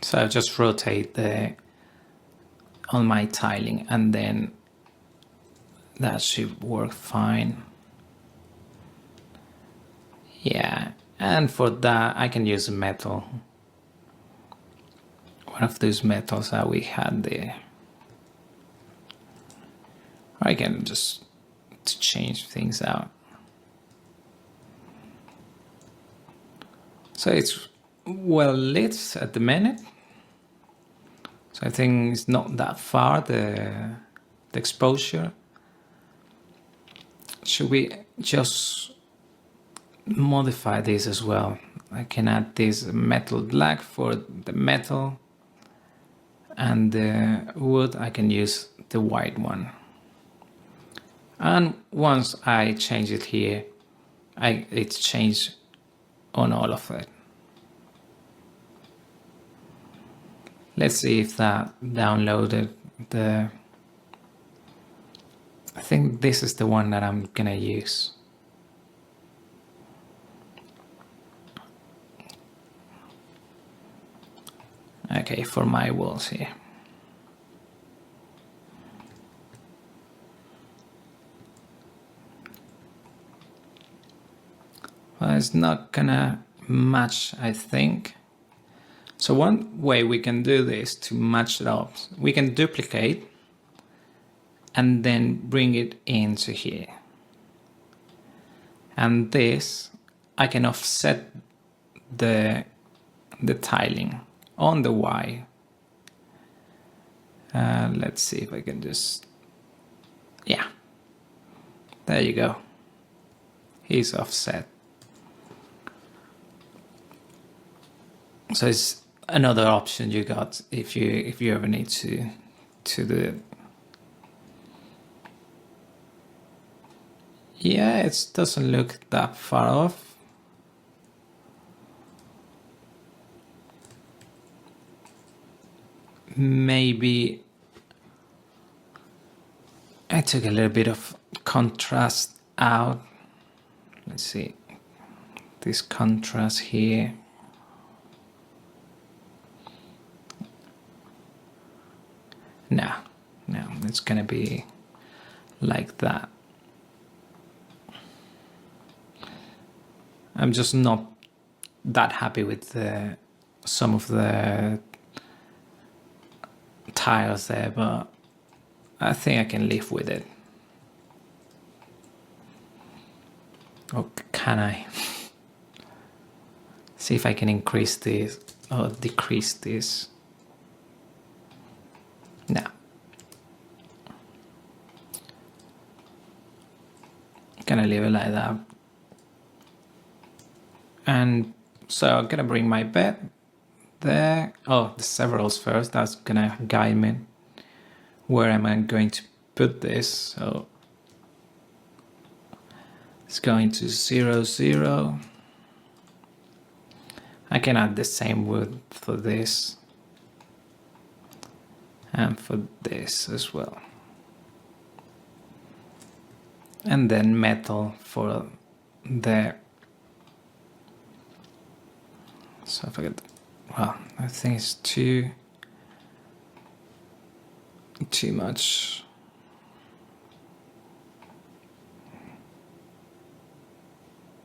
So I just rotate on my tiling, and then that should work fine. Yeah, and for that I can use a metal. One of those metals that we had there. I can just change things out. So it's well lit at the minute. So I think it's not that far, the exposure. Should we just modify this as well? I can add this metal black for the metal, and the wood I can use the white one. And once I change it here, it's changed on all of it. Let's see if that downloaded the... I think this is the one that I'm gonna use. Okay, for my walls here. Well, it's not gonna match, I think. So one way we can do this to match it up, we can duplicate and then bring it into here. And this, I can offset the tiling on the Y. Let's see if I can just, yeah, there you go. He's offset. So it's another option you got if you ever need to do it. Yeah, it doesn't look that far off. Maybe I took a little bit of contrast out. Let's see, this contrast here. No, it's gonna be like that. I'm just not that happy with some of the tiles there, but I think I can live with it. Or can I? See if I can increase this or decrease this. No. Gonna leave it like that. And so I'm gonna bring my bed there. Oh, the severals first. That's gonna guide me. Where am I going to put this? So it's going to 0, 0. I can add the same wood for this. And for this as well. And then metal for there. So if I get, well, I think it's too much.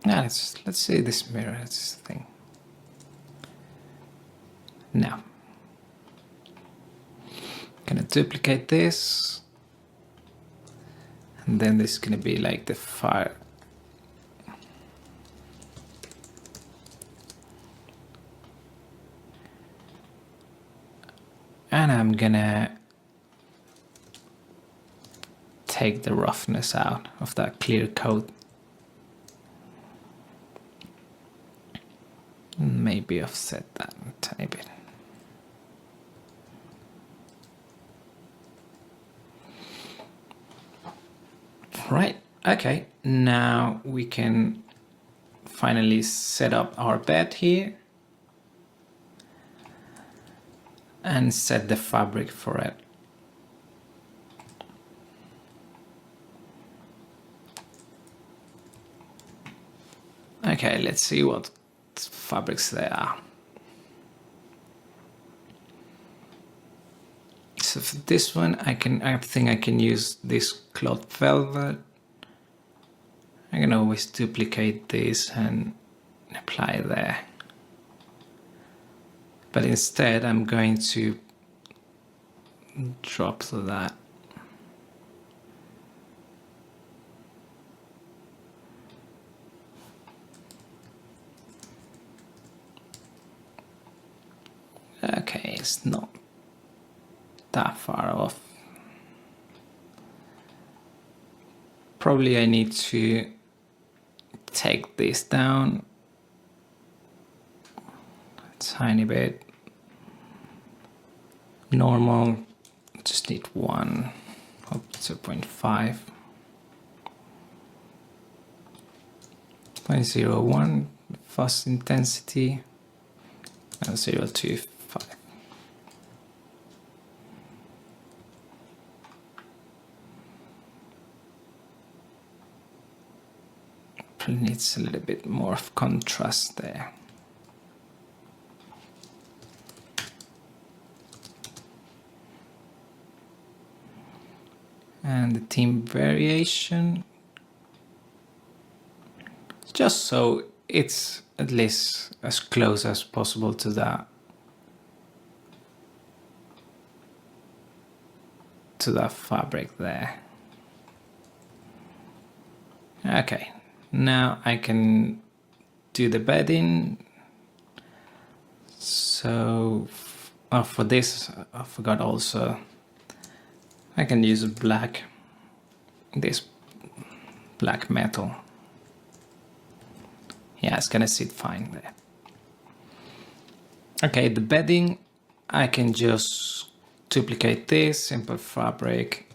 Now let's see this mirror, this thing. Now, gonna duplicate this, and then this is gonna be like the fire. And I'm gonna take the roughness out of that clear coat. Maybe offset that a tiny bit. Right, okay, now we can finally set up our bed here and set the fabric for it. Okay, let's see what fabrics there are. So for this one, I think I can use this cloth velvet. I can always duplicate this and apply there. But instead, I'm going to drop to that. Okay, it's not that far off. Probably I need to take this down a tiny bit. Normal, just need 1 up to 0.5. 0.01 fuzz intensity and 0.25. Needs a little bit more of contrast there. And the theme variation, just so it's at least as close as possible to that fabric there. Okay, now I can do the bedding. So for this, I forgot also, I can use this black metal. Yeah, it's gonna sit fine there. Okay, the bedding, I can just duplicate this, simple fabric,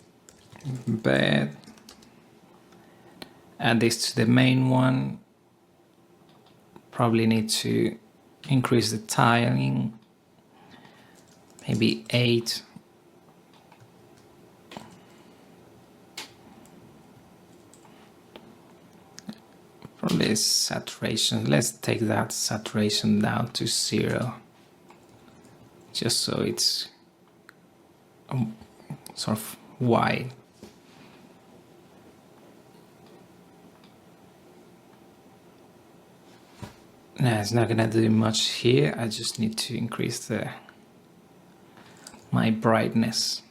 bed, add this to the main one. Probably need to increase the tiling, maybe 8. Probably saturation. Let's take that saturation down to 0, just so it's sort of wide. No, it's not gonna do much here. I just need to increase my brightness.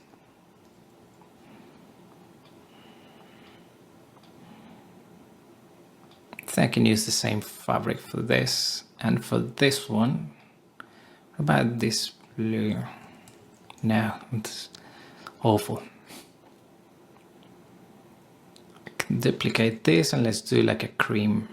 I can use the same fabric for this, and for this one, what about this blue? No, it's awful. I can duplicate this and let's do like a cream.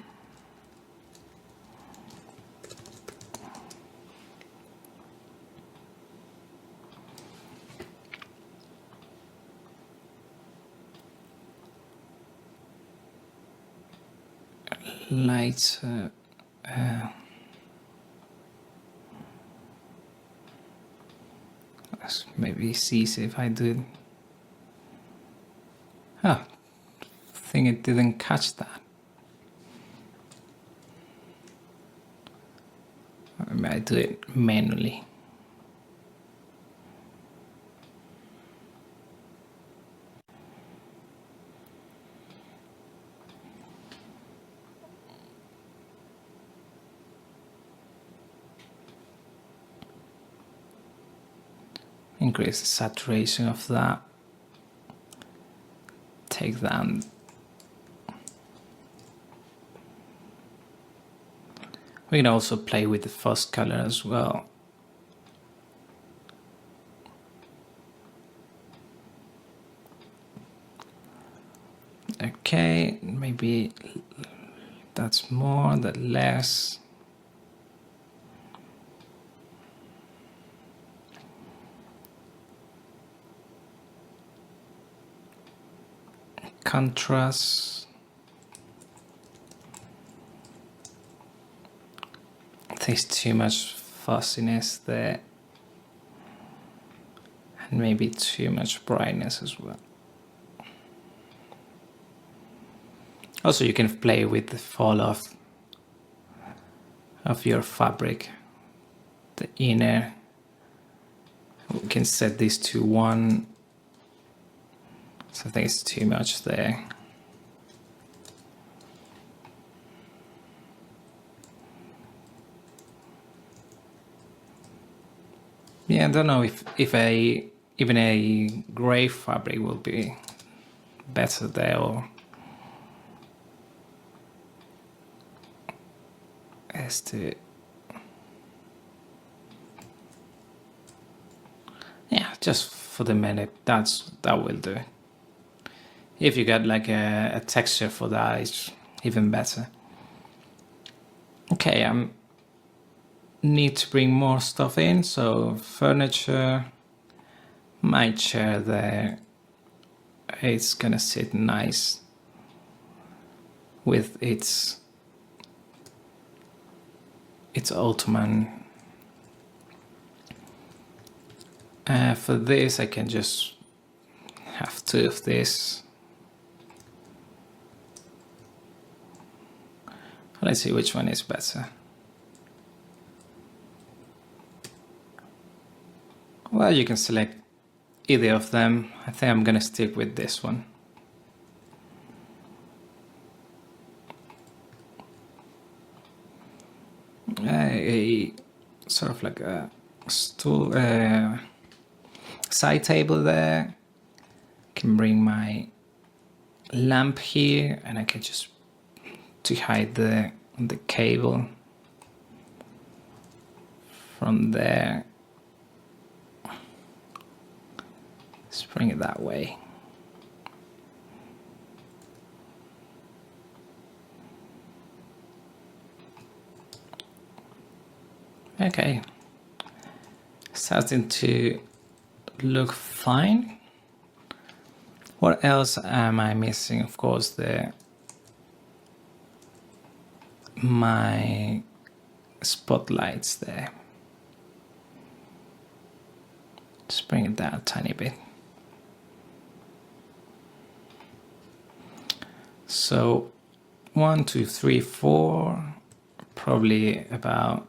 Light, maybe see if I do. I think it didn't catch that. Maybe I do it manually. Increase the saturation of that. Take down. We can also play with the first color as well. Okay, maybe that's more, that less. Contrast. There's too much fuzziness there. And maybe too much brightness as well. Also, you can play with the fall off of your fabric, the inner. We can set this to 1. So I think it's too much there. Yeah, I don't know if even a gray fabric will be better there, or as to, yeah, just for the minute, that will do. If you got like a texture for that, it's even better. Okay, I need to bring more stuff in, so furniture, my chair there, it's gonna sit nice with its ottoman. For this I can just have 2 of this. Let's see which one is better. Well, you can select either of them. I think I'm gonna stick with this one. A sort of like a stool, side table there. Can bring my lamp here, and I can just to hide the cable from there. Let's bring it that way. Okay, starting to look fine. What else am I missing? Of course, my spotlights there. Just bring it down a tiny bit. So 1, 2, 3, 4, probably about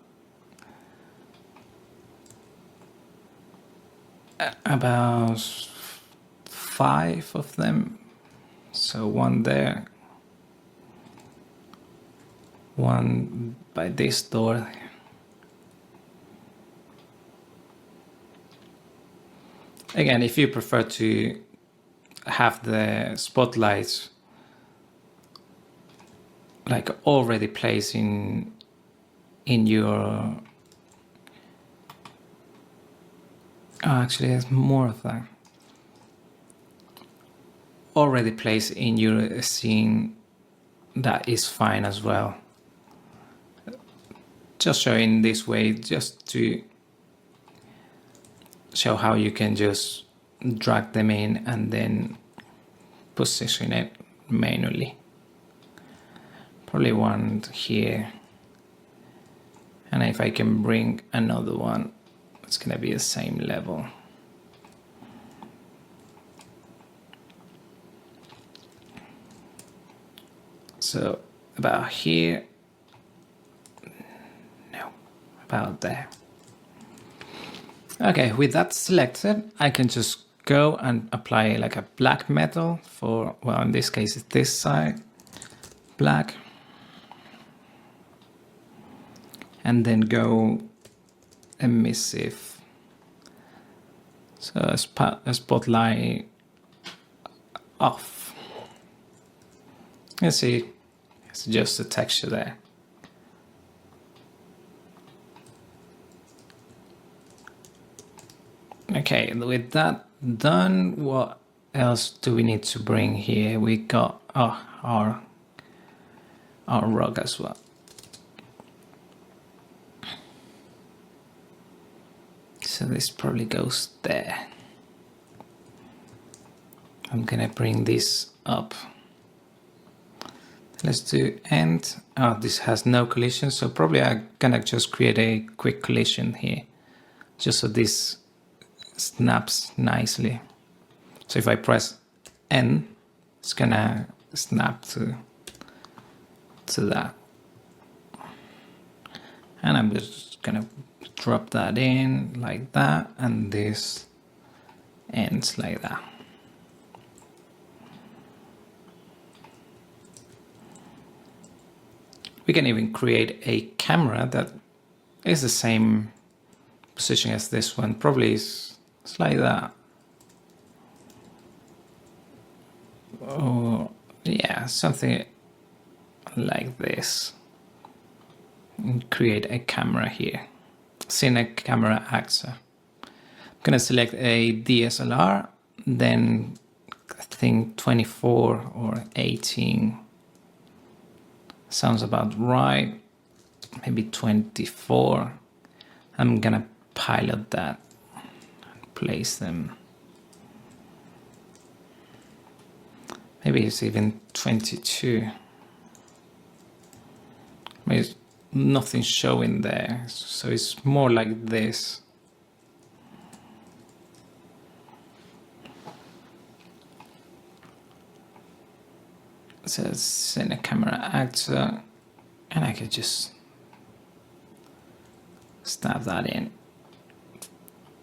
5 of them. So 1 there, 1 by this door. Again, if you prefer to have the spotlights like already placed in your, actually there's more of that already placed in your scene, that is fine as well. Just showing this way just to show how you can just drag them in and then position it manually. Probably 1 here, and if I can bring another one, it's gonna be the same level. So about here, no, about there. Okay, with that selected, I can just go and apply like a black metal for, well, in this case, it's this side, black. And then go emissive. So a spotlight off. You see, it's just a texture there. Okay, with that done, what else do we need to bring here? We got our rug as well. So this probably goes there. I'm gonna bring this up. Let's do end. Oh, this has no collision, so probably I'm gonna just create a quick collision here, just so this snaps nicely. So if I press N, it's gonna snap to that. And I'm just gonna drop that in like that, and this ends like that. We can even create a camera that is the same position as this one, probably it's like that. Or yeah, something like this. And create a camera here. Cine camera actor. I'm gonna select a DSLR, then I think 24 or 18 sounds about right. Maybe 24. I'm gonna pilot that and place them. Maybe it's even 22. Maybe nothing showing there, so it's more like this. It says Cine camera actor, and I could just snap that in.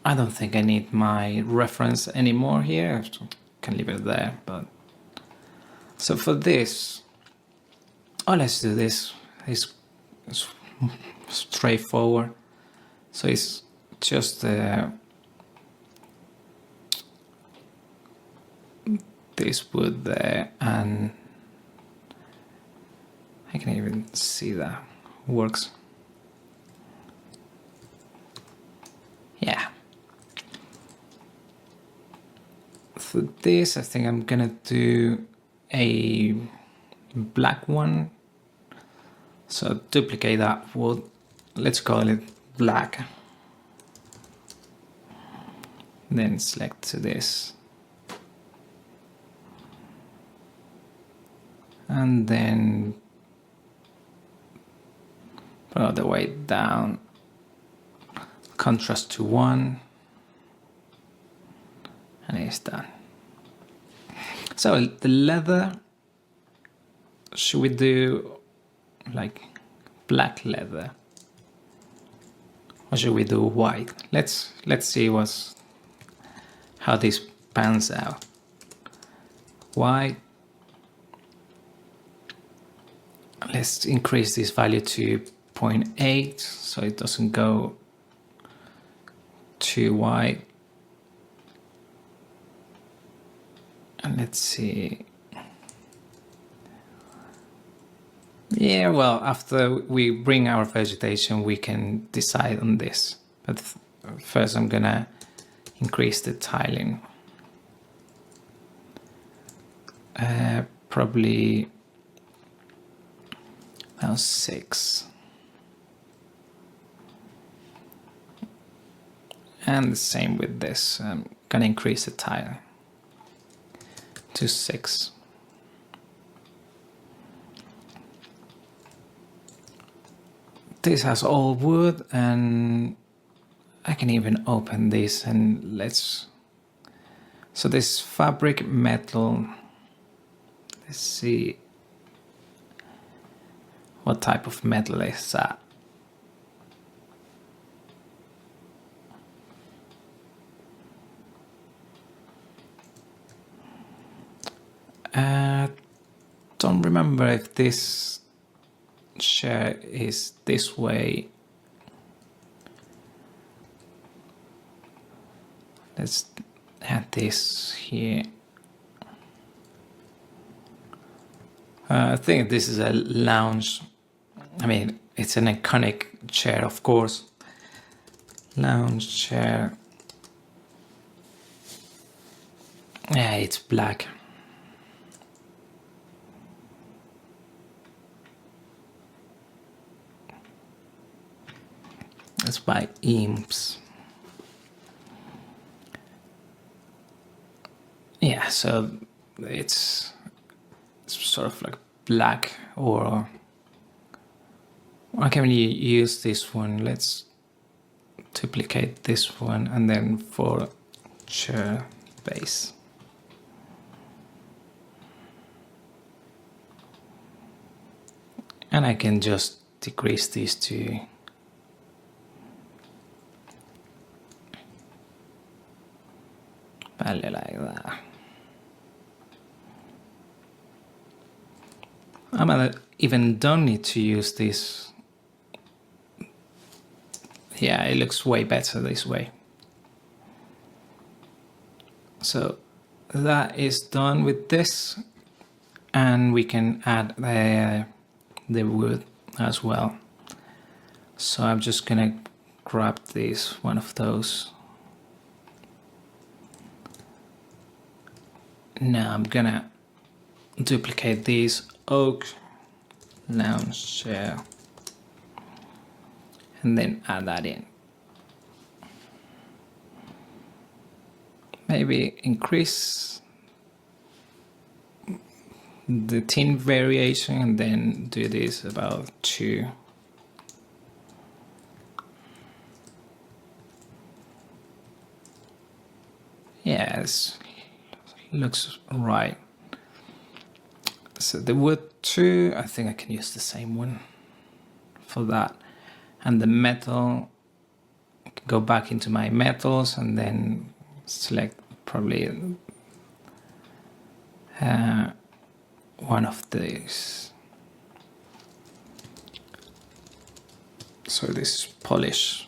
I don't think I need my reference anymore here. I can leave it there, but so for this, oh, let's do this. It's straightforward. So it's just this wood there, and I can even see that works. Yeah. For this, I think I'm gonna do a black one. So duplicate that wood. Let's call it black. Then select this. And then put all the way down. Contrast to 1. And it's done. So the leather, should we do like black leather, or should we do white? Let's see how this pans out. White. Let's increase this value to 0.8 so it doesn't go too white. And let's see. Yeah, well, after we bring our vegetation, we can decide on this. But first I'm gonna increase the tiling. Probably now 6. And the same with this. I'm gonna increase the tile to 6. This has all wood, and I can even open this and let's. So this fabric metal. Let's see what type of metal is that. remember if this chair is this way. Let's add this here. I think this is a lounge. I mean, it's an iconic chair, of course. Lounge chair. Yeah, it's black. It's by Eames. Yeah, so it's sort of like black, or how can we use this one? Let's duplicate this one, and then for chair base. And I can just decrease these to value like that. I even don't need to use this. Yeah, it looks way better this way. So that is done with this, and we can add the wood as well. So I'm just gonna grab this, one of those. Now I'm gonna duplicate these oak lounge chair and then add that in. Maybe increase the tint variation and then do this about 2. Yes, looks right. So the wood 2, I think I can use the same one for that. And the metal, I can go back into my metals and then select probably one of these. So this is polish.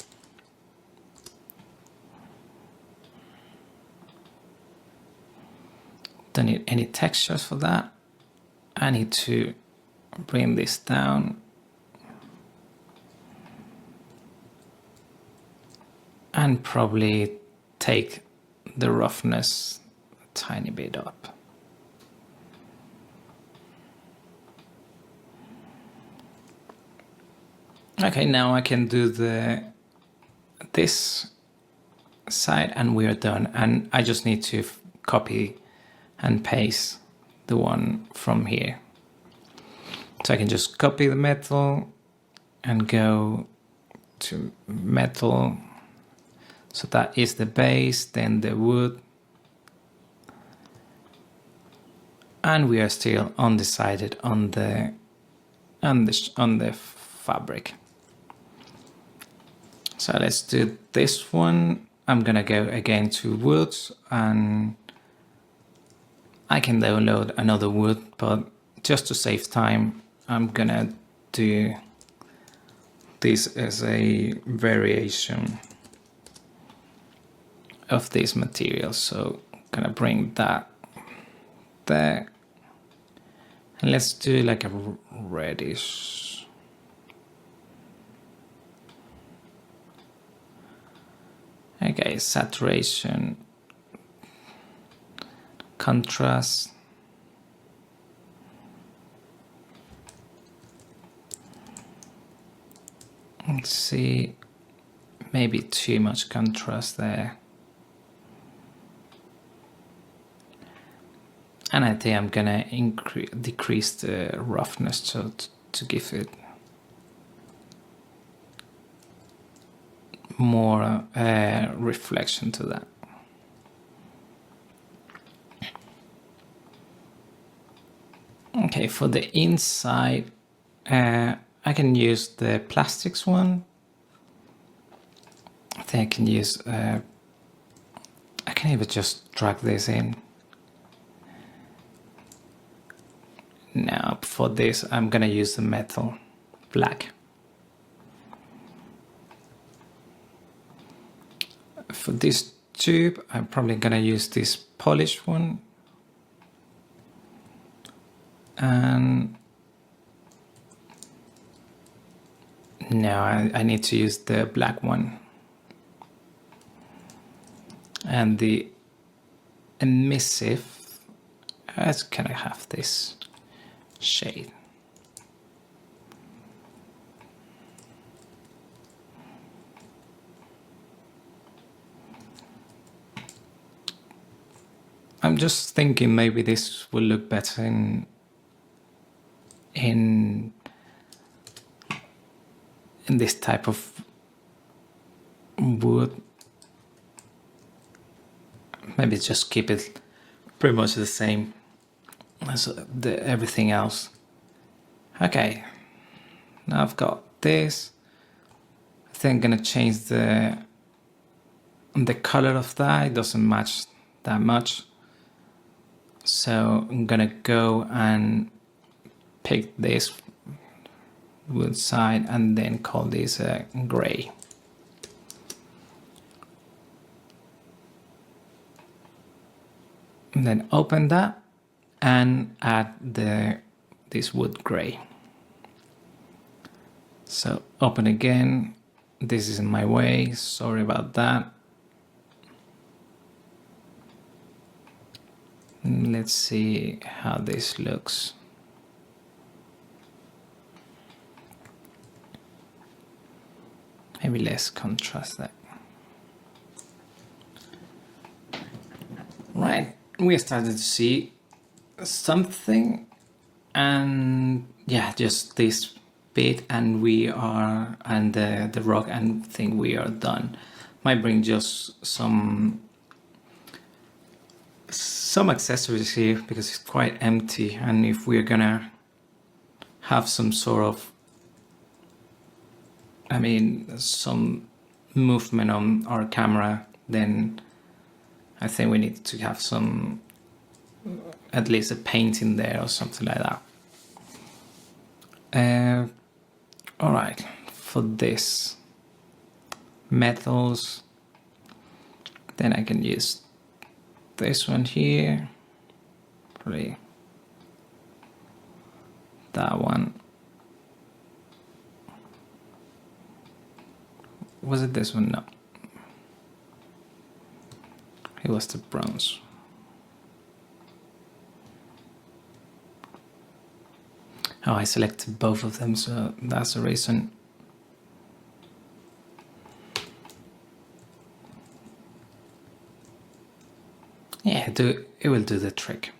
Don't need any textures for that. I need to bring this down and probably take the roughness a tiny bit up. Okay, now I can do this side and we are done. And I just need to copy and paste the one from here. So I can just copy the metal and go to metal. So that is the base, then the wood. And we are still undecided on the fabric. So let's do this one. I'm gonna go again to wood, and I can download another wood, but just to save time, I'm gonna do this as a variation of these materials. So I'm gonna bring that there. And let's do like a reddish. Okay, saturation, contrast. Let's see, maybe too much contrast there. And I think I'm gonna decrease the roughness to give it more reflection to that. Okay, for the inside, I can use the plastics one. I think I can use, I can even just drag this in. Now for this, I'm gonna use the metal black. For this tube, I'm probably gonna use this polished one. And now I need to use the black one. And the emissive, can I have this shade? I'm just thinking maybe this will look better in this type of wood. Maybe just keep it pretty much the same as everything else. Okay, now I've got this. I think I'm gonna change the color of that. It doesn't match that much. So I'm gonna go and pick this wood side and then call this gray. And then open that and add this wood gray. So open again. This is in my way, sorry about that. Let's see how this looks. Maybe let's contrast that. Right, we started to see something, and yeah, just this bit, and we are, and the rock, and think we are done. Might bring just some accessories here because it's quite empty, and if we're gonna have some sort of, I mean, some movement on our camera, then I think we need to have some, at least a painting there or something like that. All right, for this metals, then I can use this one here, probably that one. Was it this one? No, it was the bronze. Oh, I selected both of them, so that's the reason. Yeah, it will do the trick.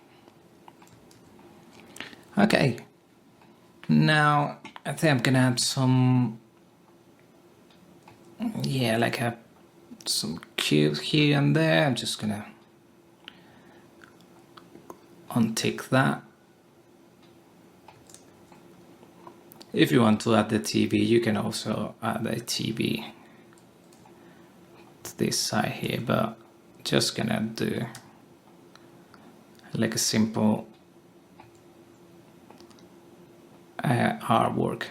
Okay, now I think I'm gonna add some, yeah, like some cubes here and there. I'm just gonna untick that. If you want to add the TV, you can also add a TV to this side here, but just gonna do like a simple artwork.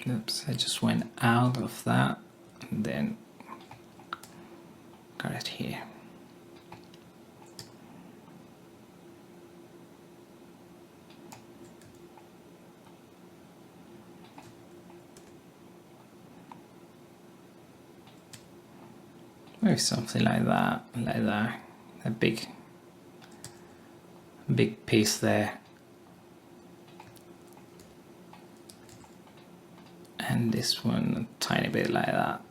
Oops, I just went out of that and then got it here. Maybe something like that, a big piece there. And this one a tiny bit like that.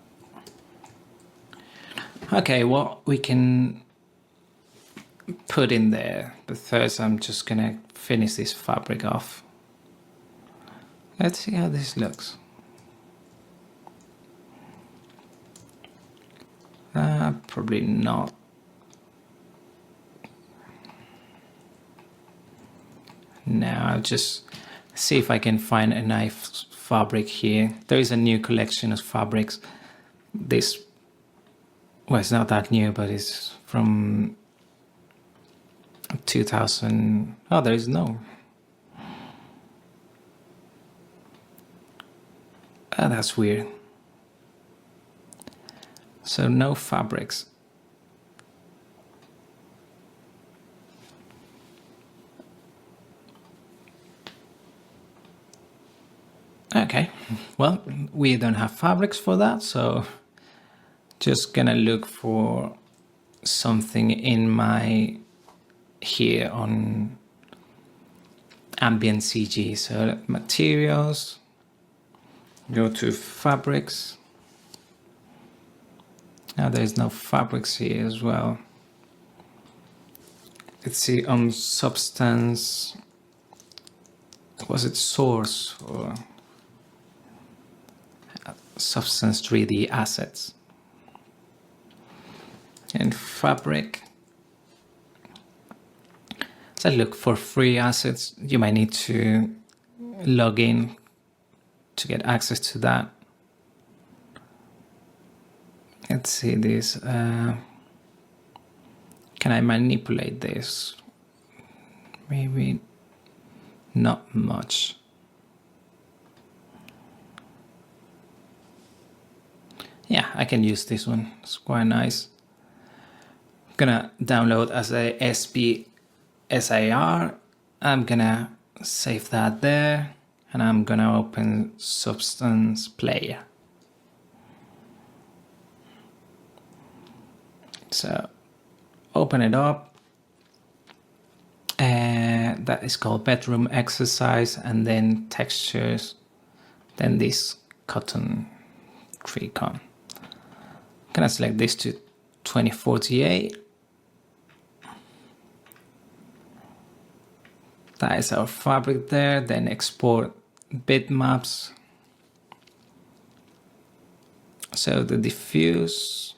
Okay, what we can put in there, but first I'm just gonna finish this fabric off. Let's see how this looks. Probably not. Now I'll just see if I can find a nice fabric here. There is a new collection of fabrics. This well, it's not that new, but it's from 2000. Oh, there is no. Oh, that's weird. So no fabrics. Okay, well, we don't have fabrics for that, so just gonna look for something in my here on ambient CG. So materials, go to fabrics. Now there's no fabrics here as well. Let's see on substance. Was it source or substance 3D assets? And fabric. So look for free assets. You might need to log in to get access to that. Let's see this. Can I manipulate this? Maybe not much. Yeah, I can use this one. It's quite nice. I'm gonna download as a SBSIR. I'm gonna save that there, and I'm gonna open Substance Player. So open it up. That is called Bedroom Exercise, and then textures, then this cotton tree con. I'm gonna select this to 2048. That is our fabric there. Then export bitmaps. So the diffuse,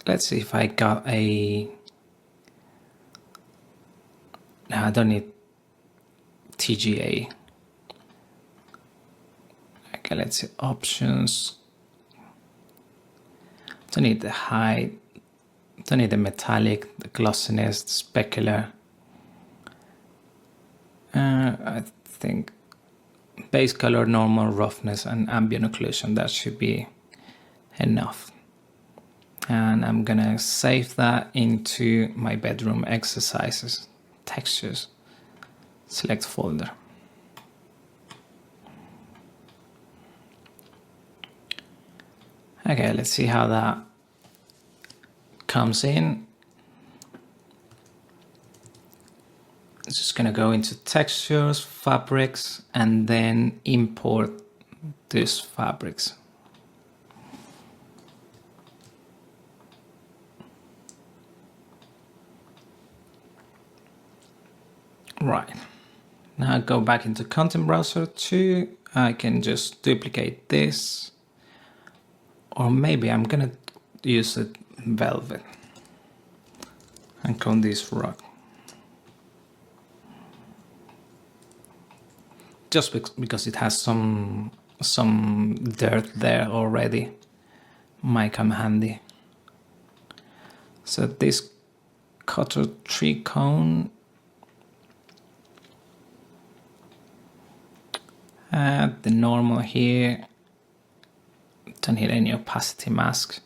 let's see if I got a, no, I don't need TGA. Okay, let's see, options. Don't need the height, don't need the metallic, the glossiness, the specular. I think base color, normal, roughness, and ambient occlusion, that should be enough. And I'm gonna save that into my bedroom exercises, textures, select folder. Okay, let's see how that comes in. It's just gonna go into textures, fabrics, and then import these fabrics. Right, now go back into Content Browser 2. I can just duplicate this, or maybe I'm gonna use a velvet and call this rock. Just because it has some dirt there already, might come handy. So this cotton tree cone, the normal here, don't need any opacity mask,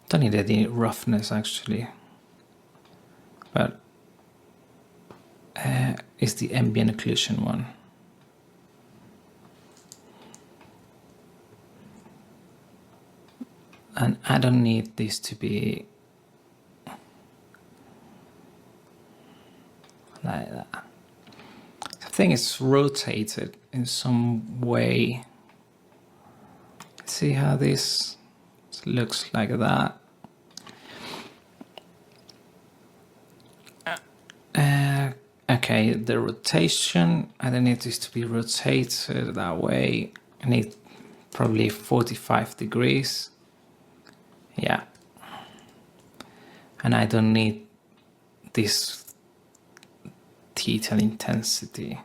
don't need any roughness actually, but it's the ambient occlusion one. And I don't need this to be like that. I think it's rotated in some way. See how this looks like that. Okay, the rotation, I don't need this to be rotated that way. I need probably 45 degrees. Yeah. And I don't need this detail intensity.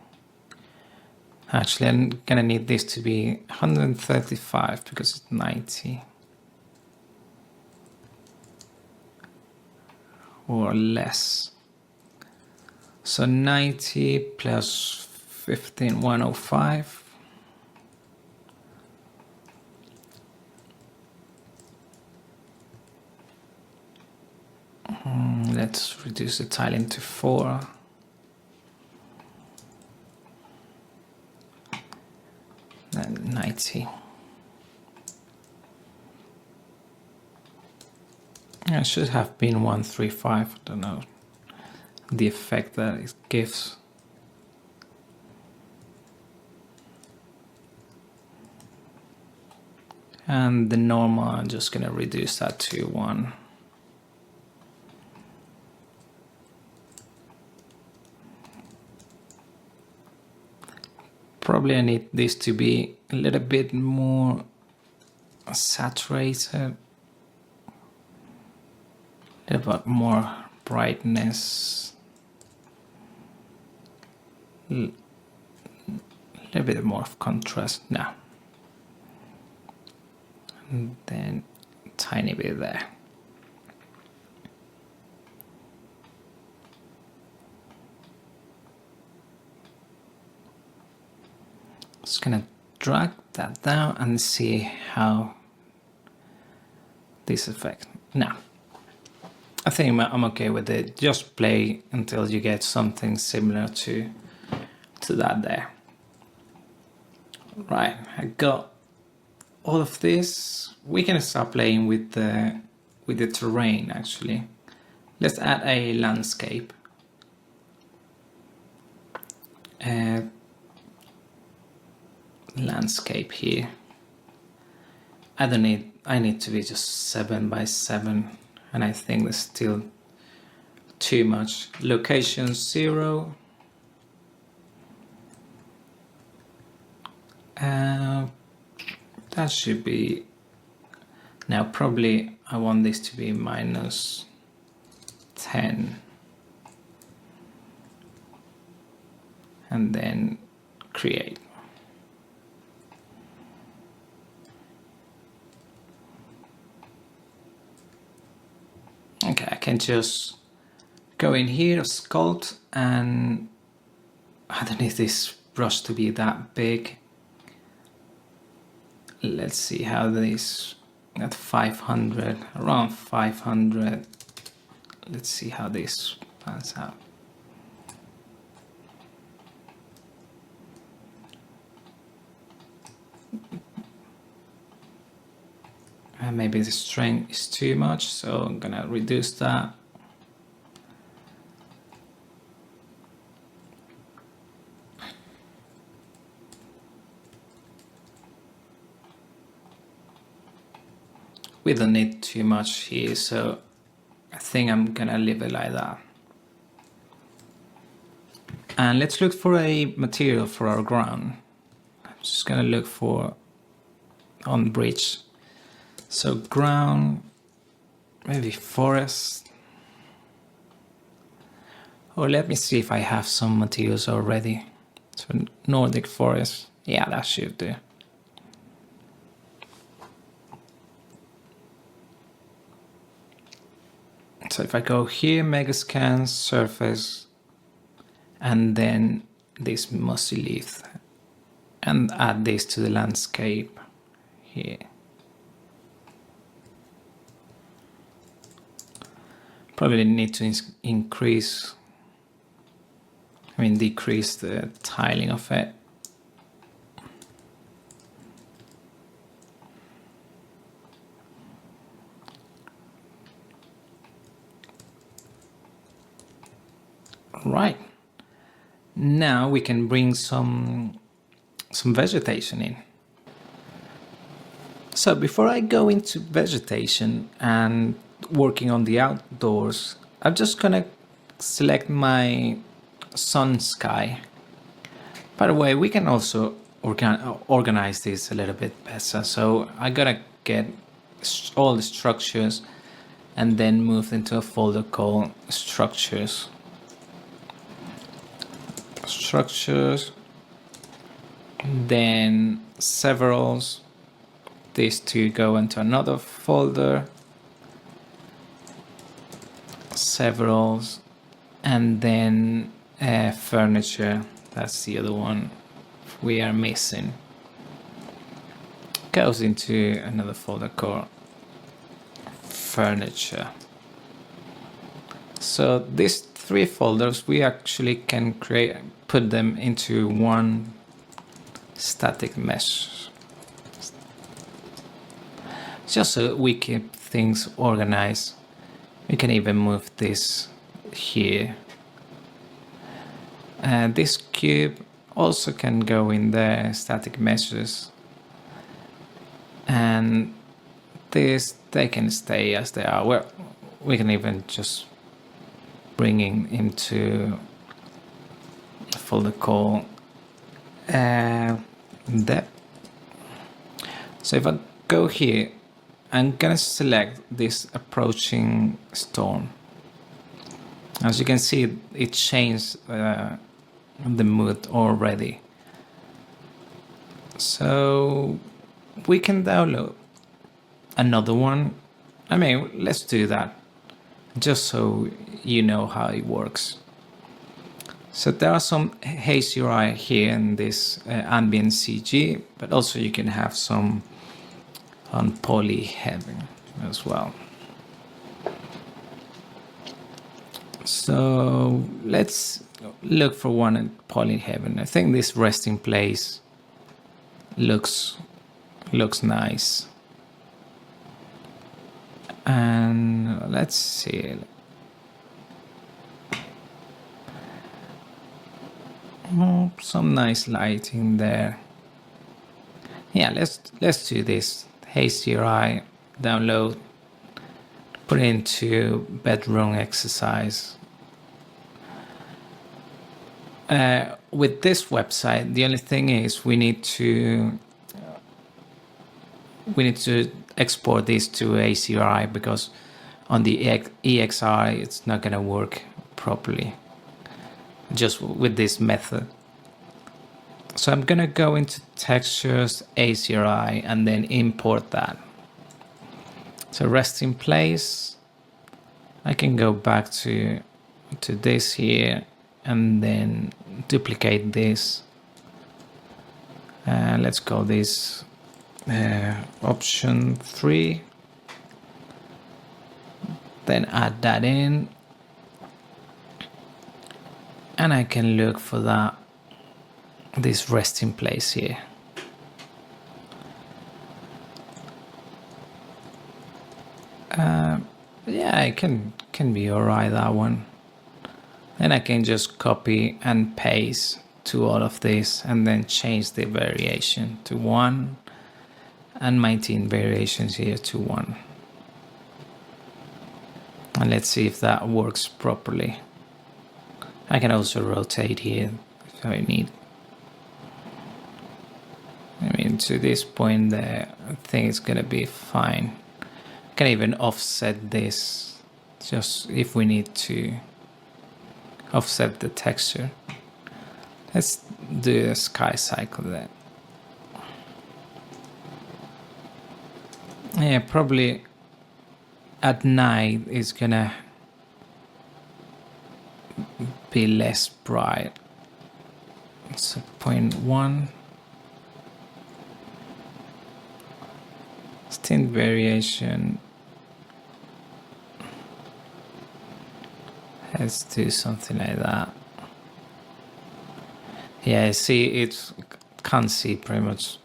Actually, I'm gonna need this to be 135 because it's 90. or less. So 90 plus 15105. Let's reduce the tiling to 4. And 90. It should have been 135. I don't know the effect that it gives. And the normal, I'm just gonna reduce that to 1. Probably I need this to be a little bit more saturated, a little bit more brightness, a little bit more of contrast now, and then a tiny bit there. Just gonna drag that down and see how this affects. Now, I think I'm okay with it. Just play until you get something similar to that there. Right, I got all of this. We can start playing with the terrain actually. Let's add a landscape. Landscape here. I need to be just 7 by 7, and I think that's still too much. Location 0. That should be. Now probably I want this to be -10, and then create. Okay, I can just go in here, sculpt, and I don't need this brush to be that big. Let's see how this at 500, around 500. Let's see how this pans out. And maybe the strength is too much, so I'm gonna reduce that. We don't need too much here, so I think I'm gonna leave it like that. And let's look for a material for our ground. I'm just gonna look for on bridge. So ground, maybe forest. Or let me see if I have some materials already. So Nordic forest, yeah, that should do. So if I go here, Megascan, surface, and then this mossy leaf, and add this to the landscape here. Probably need to decrease the tiling of it. Right. Now we can bring some vegetation in. So before I go into vegetation and working on the outdoors, I'm just gonna select my sun sky. By the way, we can also organize this a little bit better. So I gotta get all the structures and then move into a folder called structures. Structures, then severals. These two go into another folder. several, and then furniture. That's the other one we are missing. Goes into another folder called furniture. So these 3 folders we actually can put them into one static mesh, just so we keep things organized. We can even move this here. This cube also can go in the static meshes, and they can stay as they are. Well, we can even just bring into a folder called depth. So if I go here, I'm gonna select this approaching storm. As you can see, it changed the mood already. So we can download another one. I mean, let's do that, just so you know how it works. So there are some HDRI here in this ambient CG, but also you can have some on Polyheaven as well. So let's look for one at Polyheaven. I think this resting place looks nice. And let's see. Oh, some nice lighting there. Yeah, let's do this. HDRI download, put it into bedroom exercise. With this website, the only thing is we need to export this to HDRI, because on the EXI it's not gonna work properly just with this method. So I'm gonna go into textures, HDRI, and then import that. So rest in place, I can go back to this here and then duplicate this. Let's call this option 3. Then add that in, and I can look for this resting place here. Yeah, it can be alright, that one. Then I can just copy and paste to all of this, and then change the variation to 1 and 19 variations here to 1. And let's see if that works properly. I can also rotate here if I need. I mean, to this point there, I think it's gonna be fine. I can even offset this, just if we need to offset the texture. Let's do a sky cycle there. Yeah, probably at night it's gonna be less bright. So 0.1. Tint variation. Let's do something like that. Yeah, see, it can't see pretty much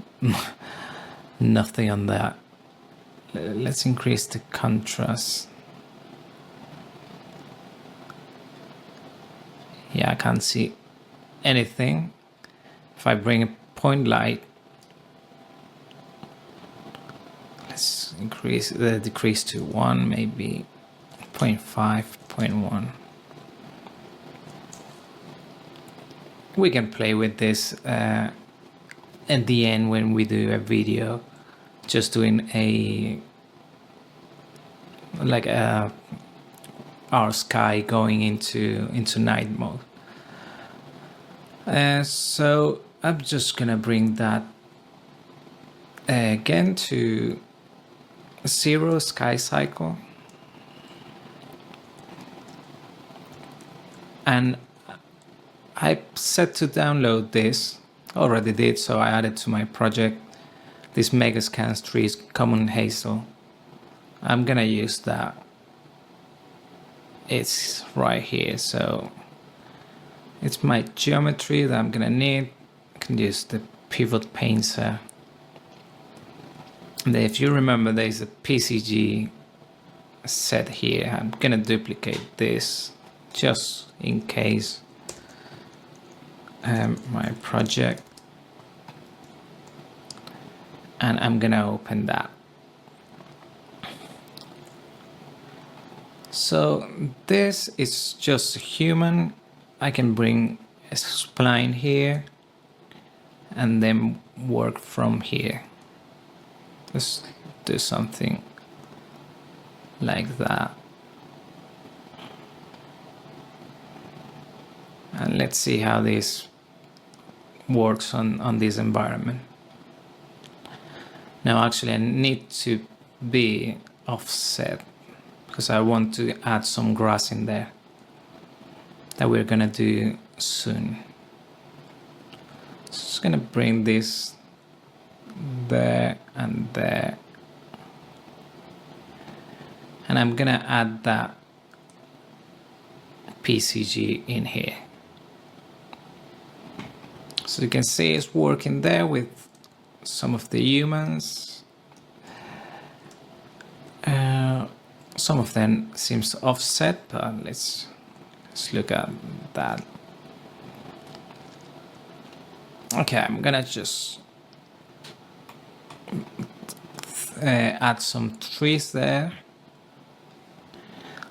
nothing on that. Let's increase the contrast. Yeah, I can't see anything. If I bring a point light, let's increase the decrease to 1, maybe 0.5, 0.1. We can play with this at the end when we do a video, just doing our sky going into night mode. So I'm just gonna bring that again to 0 sky cycle. And I set to download this, already did, so I added to my project this Megascans trees common hazel. I'm gonna use that. It's right here, so it's my geometry that I'm gonna need. I can use the pivot painter. And if you remember, there's a PCG set here. I'm gonna duplicate this just in case. My project, and I'm gonna open that. So this is just human. I can bring a spline here and then work from here. Let's do something like that. And let's see how this works on this environment. Now actually I need to be offset because I want to add some grass in there that we're gonna do soon. So just gonna bring this there and there, and I'm gonna add that PCG in here. So you can see it's working there with some of the humans. Some of them seems offset, but let's look at that. Okay, I'm gonna just add some trees there.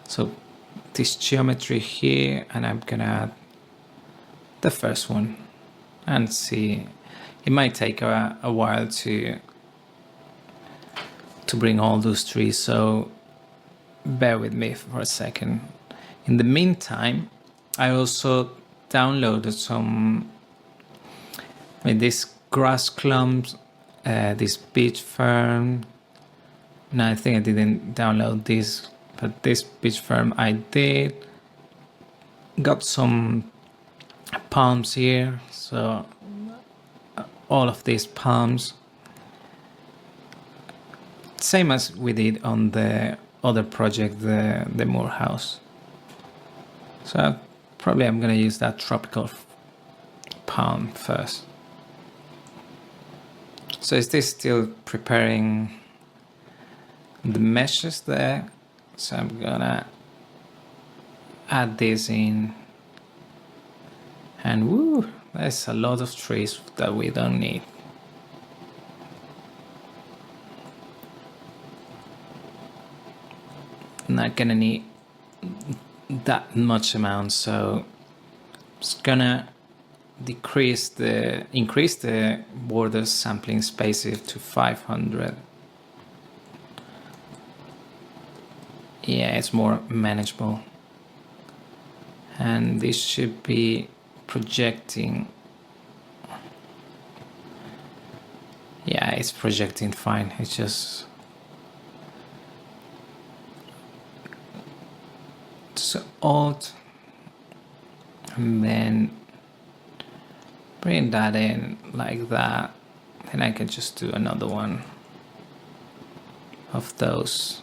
So this geometry here, and I'm gonna add the first one and see. It might take a while to bring all those trees, so bear with me for a second. In the meantime, I also downloaded some these grass clumps, this beech fern. No, I think I didn't download this, but this beech fern I did. Got some palms here, so all of these palms, same as we did on the other project, the Moore house. So probably I'm gonna use that tropical palm first. So is this still preparing the meshes there? So I'm gonna add this in, and woo, there's a lot of trees that we don't need. Not gonna need that much amount, so it's gonna increase the border sampling space to 500. Yeah, it's more manageable, and this should be projecting. Yeah, it's projecting fine. It's just Alt, and then bring that in like that. Then I can just do another one of those.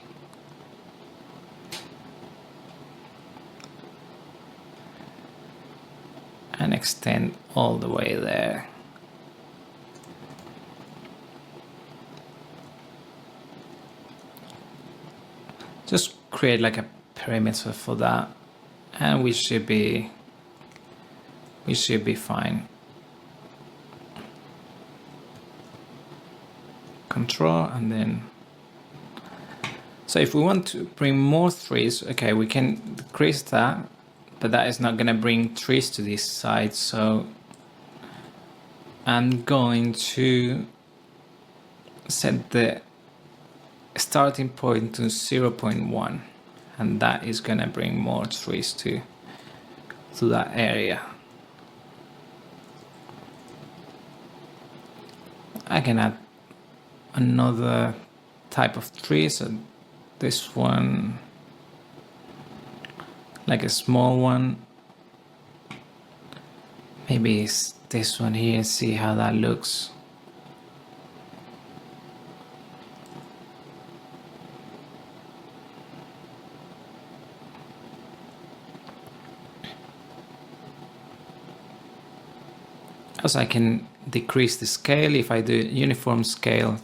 And extend all the way there. Just create like a perimeter for that, and we should be fine. Control, and then so if we want to bring more trees, okay, we can decrease that, but that is not gonna bring trees to this side, so I'm going to set the starting point to 0.1, and that is gonna bring more trees to that area. I can add another type of tree, so this one, like a small one, Maybe it's this one here, see how that looks. Also, I can decrease the scale if I do uniform scale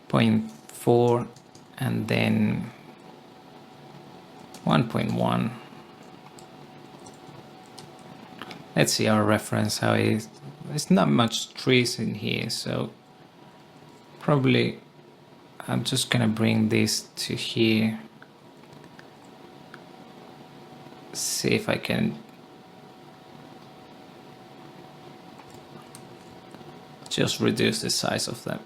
0.4 and then 1.1. Let's see our reference, how it is. There's not much trees in here, so probably I'm just gonna bring this to here. See if I can just reduce the size of them.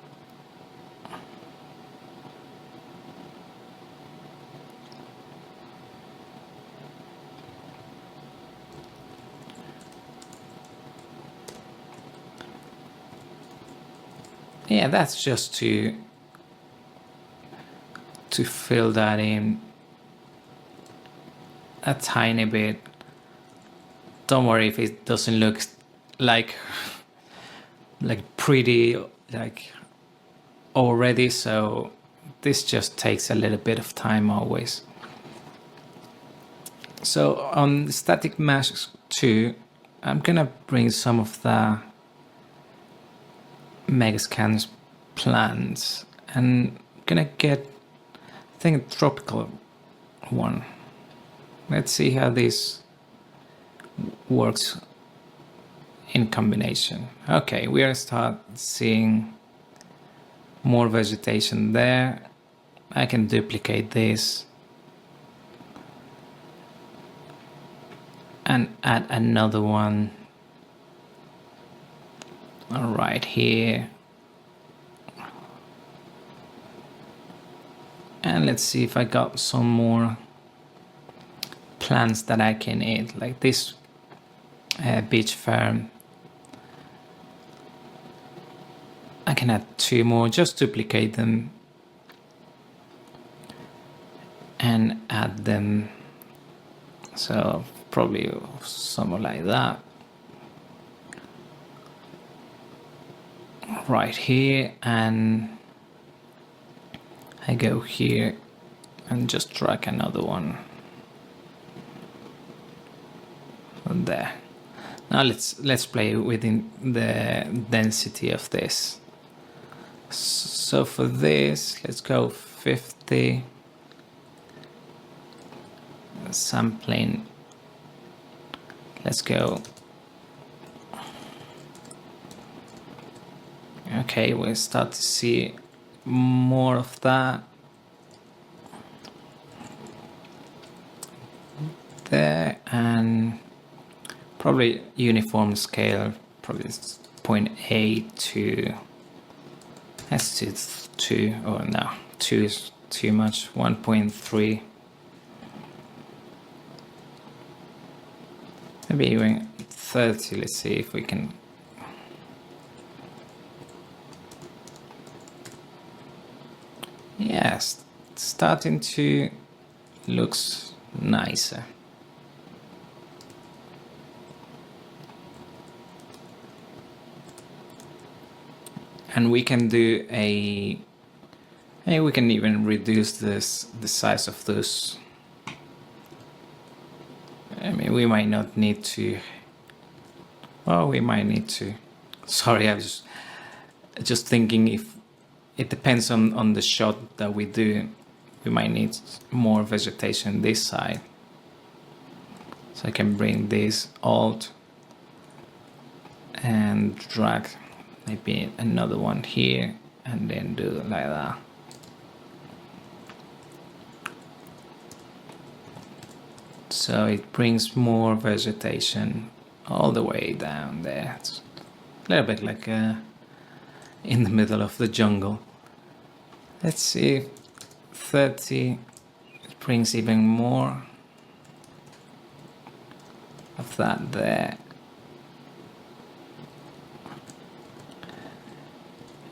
Yeah, that's just to fill that in a tiny bit. Don't worry if it doesn't look like pretty like already, so this just takes a little bit of time always. So on static mask 2, I'm gonna bring some of the Megascans plants and I'm gonna get, I think, a tropical one. Let's see how this works in combination. Okay, we are start seeing more vegetation there. I can duplicate this and add another one right here. And let's see if I got some more plants that I can eat, like this beach farm. I can add 2 more, just duplicate them and add them. So probably something like that. Right here, and I go here and just drag another one there. Now let's play within the density of this. So for this, let's go 50 sampling. Let's go. Okay, we'll start to see more of that there, and probably uniform scale, probably 0.8 to, let's do 2, or no, 2 is too much, 1.3, maybe even 30. Let's see if we can. Yes, starting to looks nicer. And we can do a, we can even reduce the size of those. I mean, we might not need to. Well, we might need to. Sorry, I was just thinking if it depends on the shot that we do. We might need more vegetation this side. So I can bring this alt and drag maybe another one here and then do it like that. So it brings more vegetation all the way down there. It's a little bit like in the middle of the jungle. Let's see, 30, it brings even more of that there.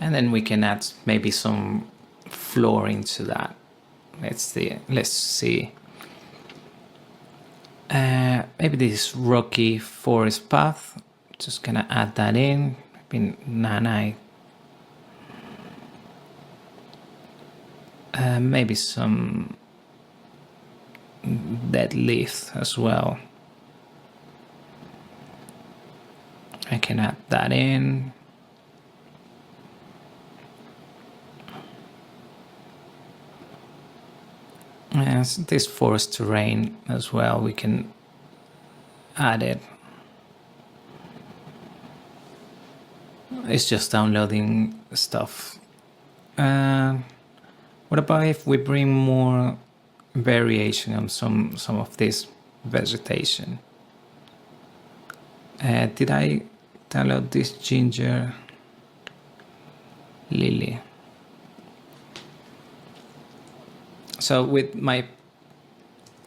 And then we can add maybe some flooring to that. Let's see. Maybe this rocky forest path Just gonna add that in. Nanite. Maybe some dead leaf as well. I can add that in. And this forest terrain as well, we can add it. It's just downloading stuff. What about if we bring more variation on some of this vegetation? Did I download this ginger lily? So with my, I'm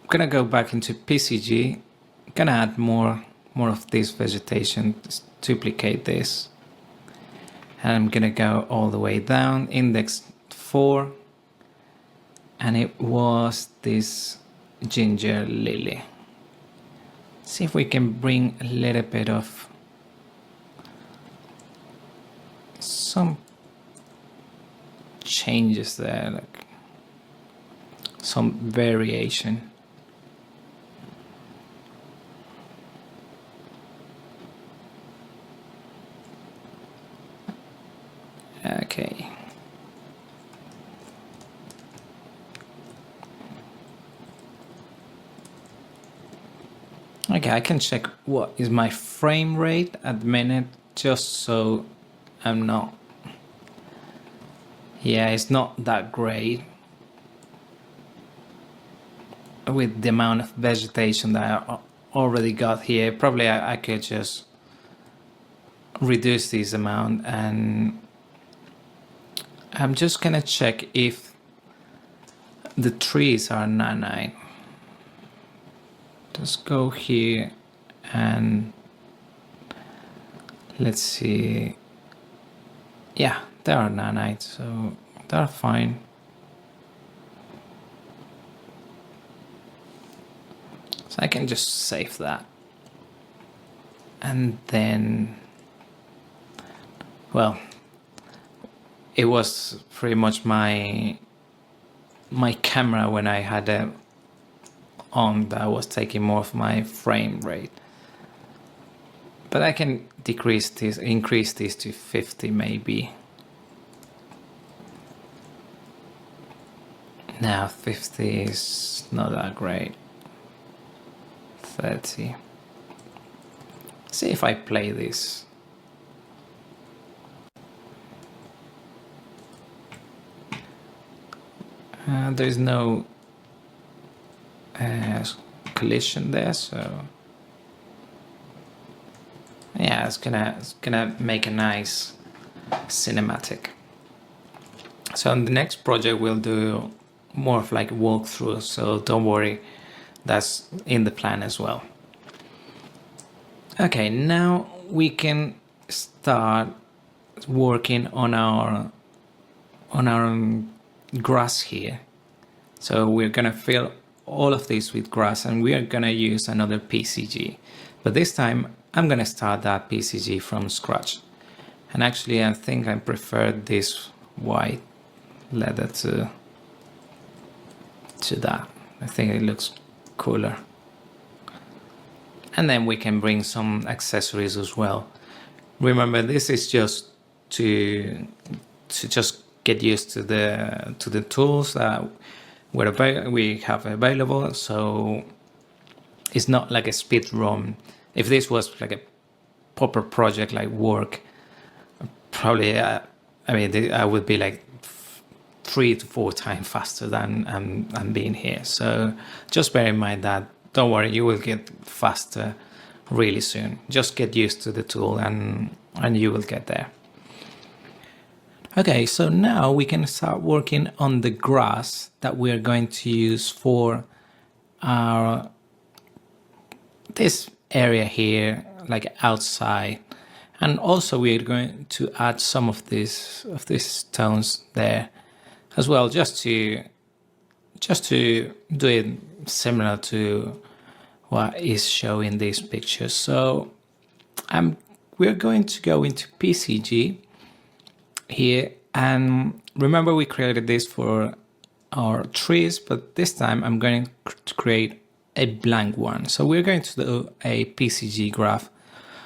gonna go back into PCG, gonna add more of this vegetation, just duplicate this, and I'm gonna go all the way down, index 4, and it was this ginger lily. See if we can bring a little bit of some changes there, like some variation. Okay. Okay, I can check what is my frame rate at the minute, just so I'm not. Yeah, it's not that great with the amount of vegetation that I already got here. Probably I could just reduce this amount, and I'm just gonna check if the trees are nanite. Just go here and let's see. Yeah, they are nanite, so they're fine. So I can just save that. And then, well, it was pretty much my camera when I had it on that was taking more of my frame rate. But I can decrease this, increase this to 50 maybe. Now 50 is not that great. 30. See if I play this. There's no collision there, so yeah, it's gonna make a nice cinematic. So on the next project we'll do more of like a walkthrough, so don't worry, that's in the plan as well. Okay, now we can start working on our grass here. So we're gonna fill all of this with grass, and we are gonna use another PCG, but this time I'm gonna start that PCG from scratch. And actually I think I prefer this white leather to that. I think it looks cooler. And then we can bring some accessories as well. Remember, this is just to just get used to the tools that we have available. So it's not like a speed run. If this was like a proper project like work, probably I mean I would be like 3 to 4 times faster than I'm being here. So just bear in mind that. Don't worry, you will get faster really soon. Just get used to the tool and you will get there. Okay, so now we can start working on the grass that we're going to use for this area here, like outside. And also we're going to add some of these stones there as well, just to do it similar to what is shown in these pictures. So I'm we're going to go into PCG here, and remember we created this for our trees, but this time I'm going to create a blank one. So we're going to do a PCG graph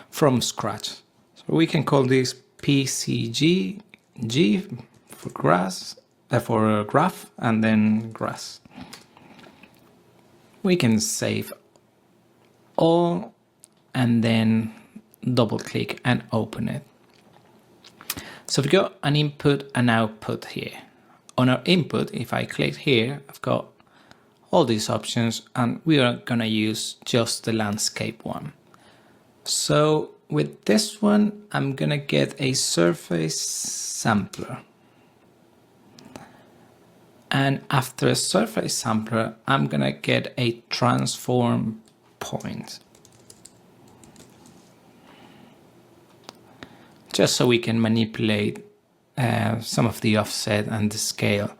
from scratch. So we can call this PCG G for grass, for graph, and then grass. We can save all and then double click and open it. So we've got an input and output here. On our input, if I click here, I've got all these options, and we are gonna use just the landscape one. So with this one, I'm gonna get a surface sampler. And after a surface sampler, I'm gonna get a transform point. Just so we can manipulate some of the offset and the scale.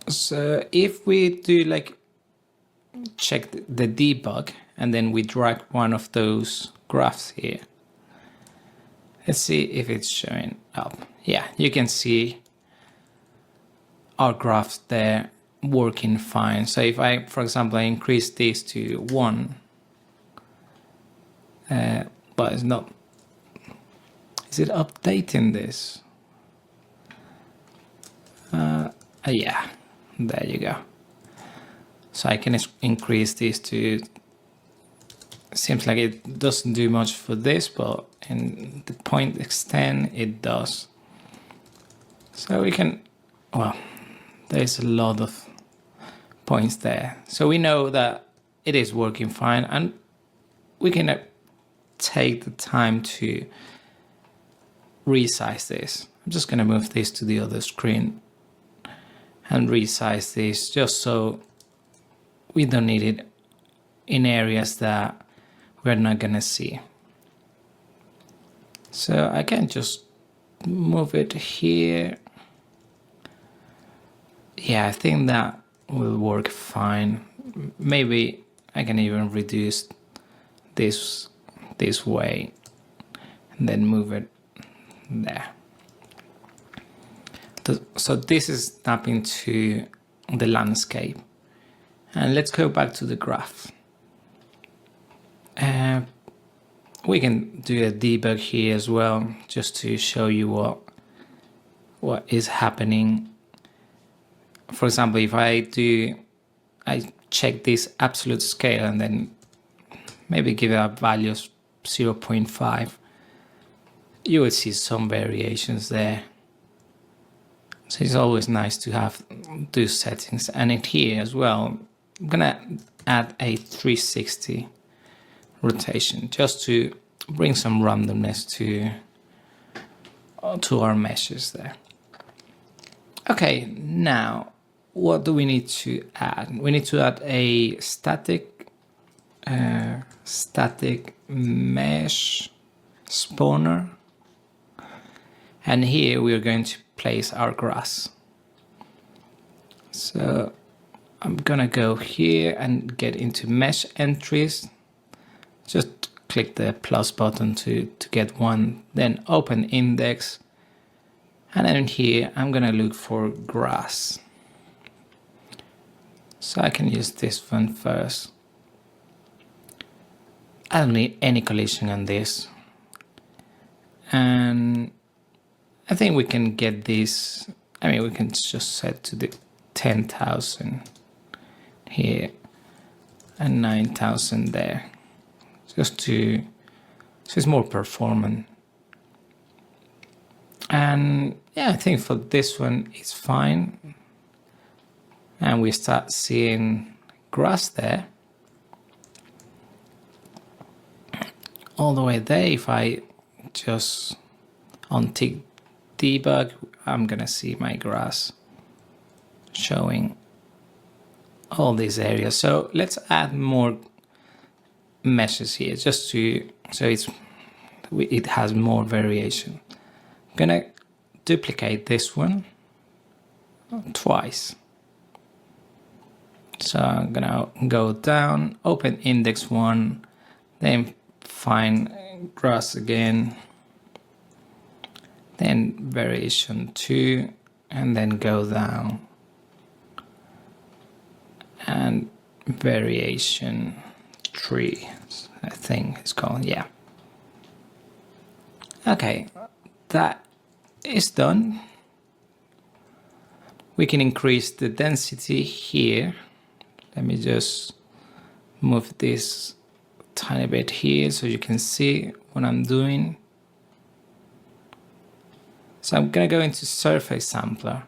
So if we do like check the debug and then we drag one of those graphs here, let's see if it's showing up. Yeah, you can see our graphs there working fine. So if I, for example, I increase this to 1, but it's not. Is it updating this? Yeah, there you go. So I can increase this to, seems like it doesn't do much for this, but in the point extend, it does. So we can, well, there's a lot of points there. So we know that it is working fine, and we can take the time to resize this. I'm just going to move this to the other screen and resize this just so we don't need it in areas that we're not going to see. So I can just move it here. Yeah, I think that will work fine. Maybe I can even reduce this way and then move it there. So this is snapping to the landscape. And let's go back to the graph. We can do a debug here as well, just to show you what is happening. For example, if I check this absolute scale and then maybe give it a value of 0.5, you will see some variations there. So it's always nice to have those settings. And in here as well, I'm gonna add a 360 rotation just to bring some randomness to our meshes there. Okay, now what do we need to add? We need to add a static mesh spawner, and here we are going to place our grass. So I'm gonna go here and get into mesh entries. Just click the plus button to get one, then open index, and then here I'm gonna look for grass. So I can use this one first. I don't need any collision on this. And I think we can get this, I mean, we can just set to the 10,000 here and 9,000 there. Just to, so it's more performant. And yeah, I think for this one it's fine. And we start seeing grass there. All the way there, if I just untick debug, I'm gonna see my grass showing all these areas. So let's add more meshes here, just to, so it has more variation. I'm gonna duplicate this one twice. So I'm gonna go down, open index 1, then find grass again, then variation 2, and then go down, and variation 3, I think it's called, yeah. Okay, that is done. We can increase the density here. Let me just move this tiny bit here so you can see what I'm doing. So I'm gonna go into Surface Sampler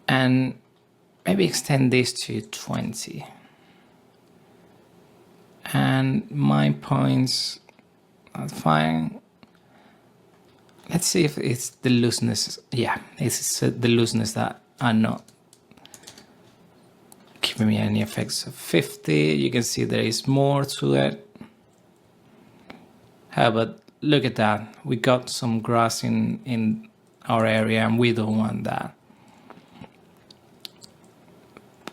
and maybe extend this to 20. And my points are fine. Let's see if it's the looseness. Yeah, it's the looseness that are not giving me any effects. Of 50, you can see there is more to it. But look at that. We got some grass in our area and we don't want that.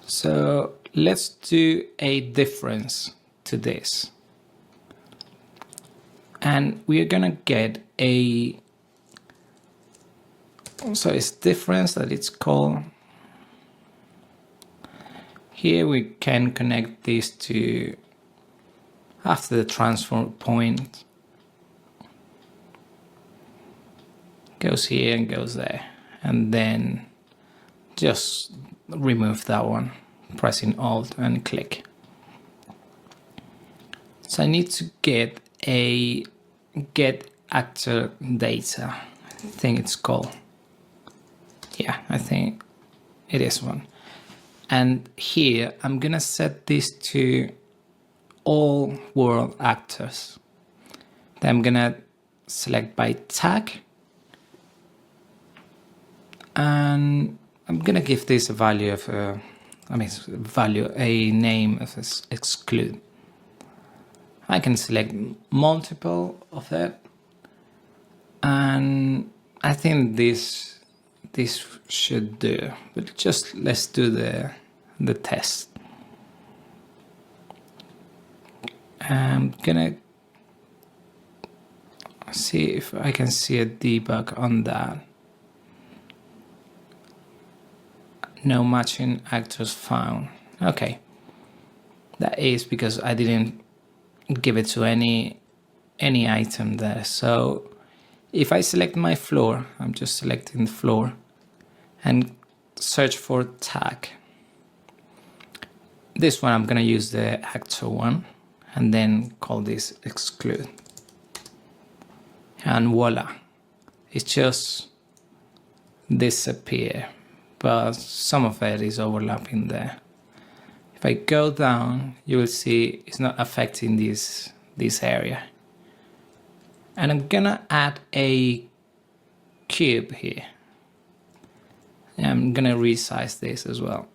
So let's do a difference to this. And we're gonna get a, so it's difference that it's called. Here we can connect this to after the transfer point. Goes here and goes there. And then just remove that one, pressing Alt and click. So I need to get a get actor data. I think it's called. Yeah, I think it is one. And here I'm gonna set this to all world actors. Then I'm gonna select by tag. And I'm gonna give this a value of, a name of exclude. I can select multiple of it. And I think this should do, but just let's do the test. I'm gonna see if I can see a debug on that. No matching actors found. Okay, that is because I didn't give it to any item there. So if I select my floor, I'm just selecting the floor and search for tag. This one I'm gonna use the actor one and then call this exclude. And voila, it just disappear, but some of it is overlapping there. If I go down, you will see it's not affecting this area. And I'm gonna add a cube here. I'm gonna resize this as well.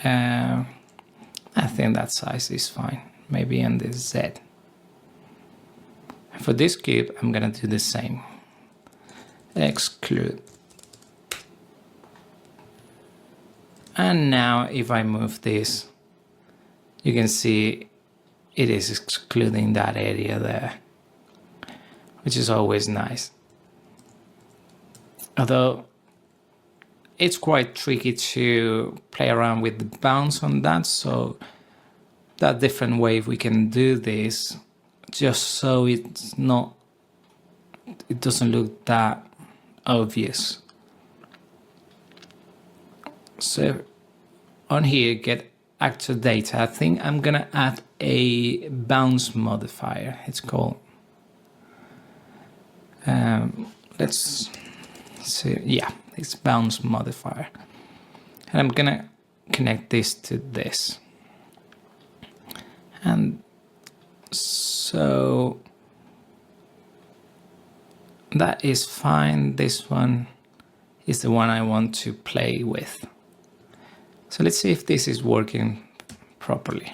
I think that size is fine. Maybe on this Z. For this cube, I'm gonna do the same. Exclude. And now if I move this, you can see it is excluding that area there, which is always nice. Although it's quite tricky to play around with the bounce on that, so that different way we can do this just so it doesn't look that obvious. So on here, get actor data, I think I'm gonna add a bounce modifier, it's called. Let's see, yeah, it's bounce modifier. And I'm gonna connect this to this. And so that is fine. This one is the one I want to play with. So let's see if this is working properly.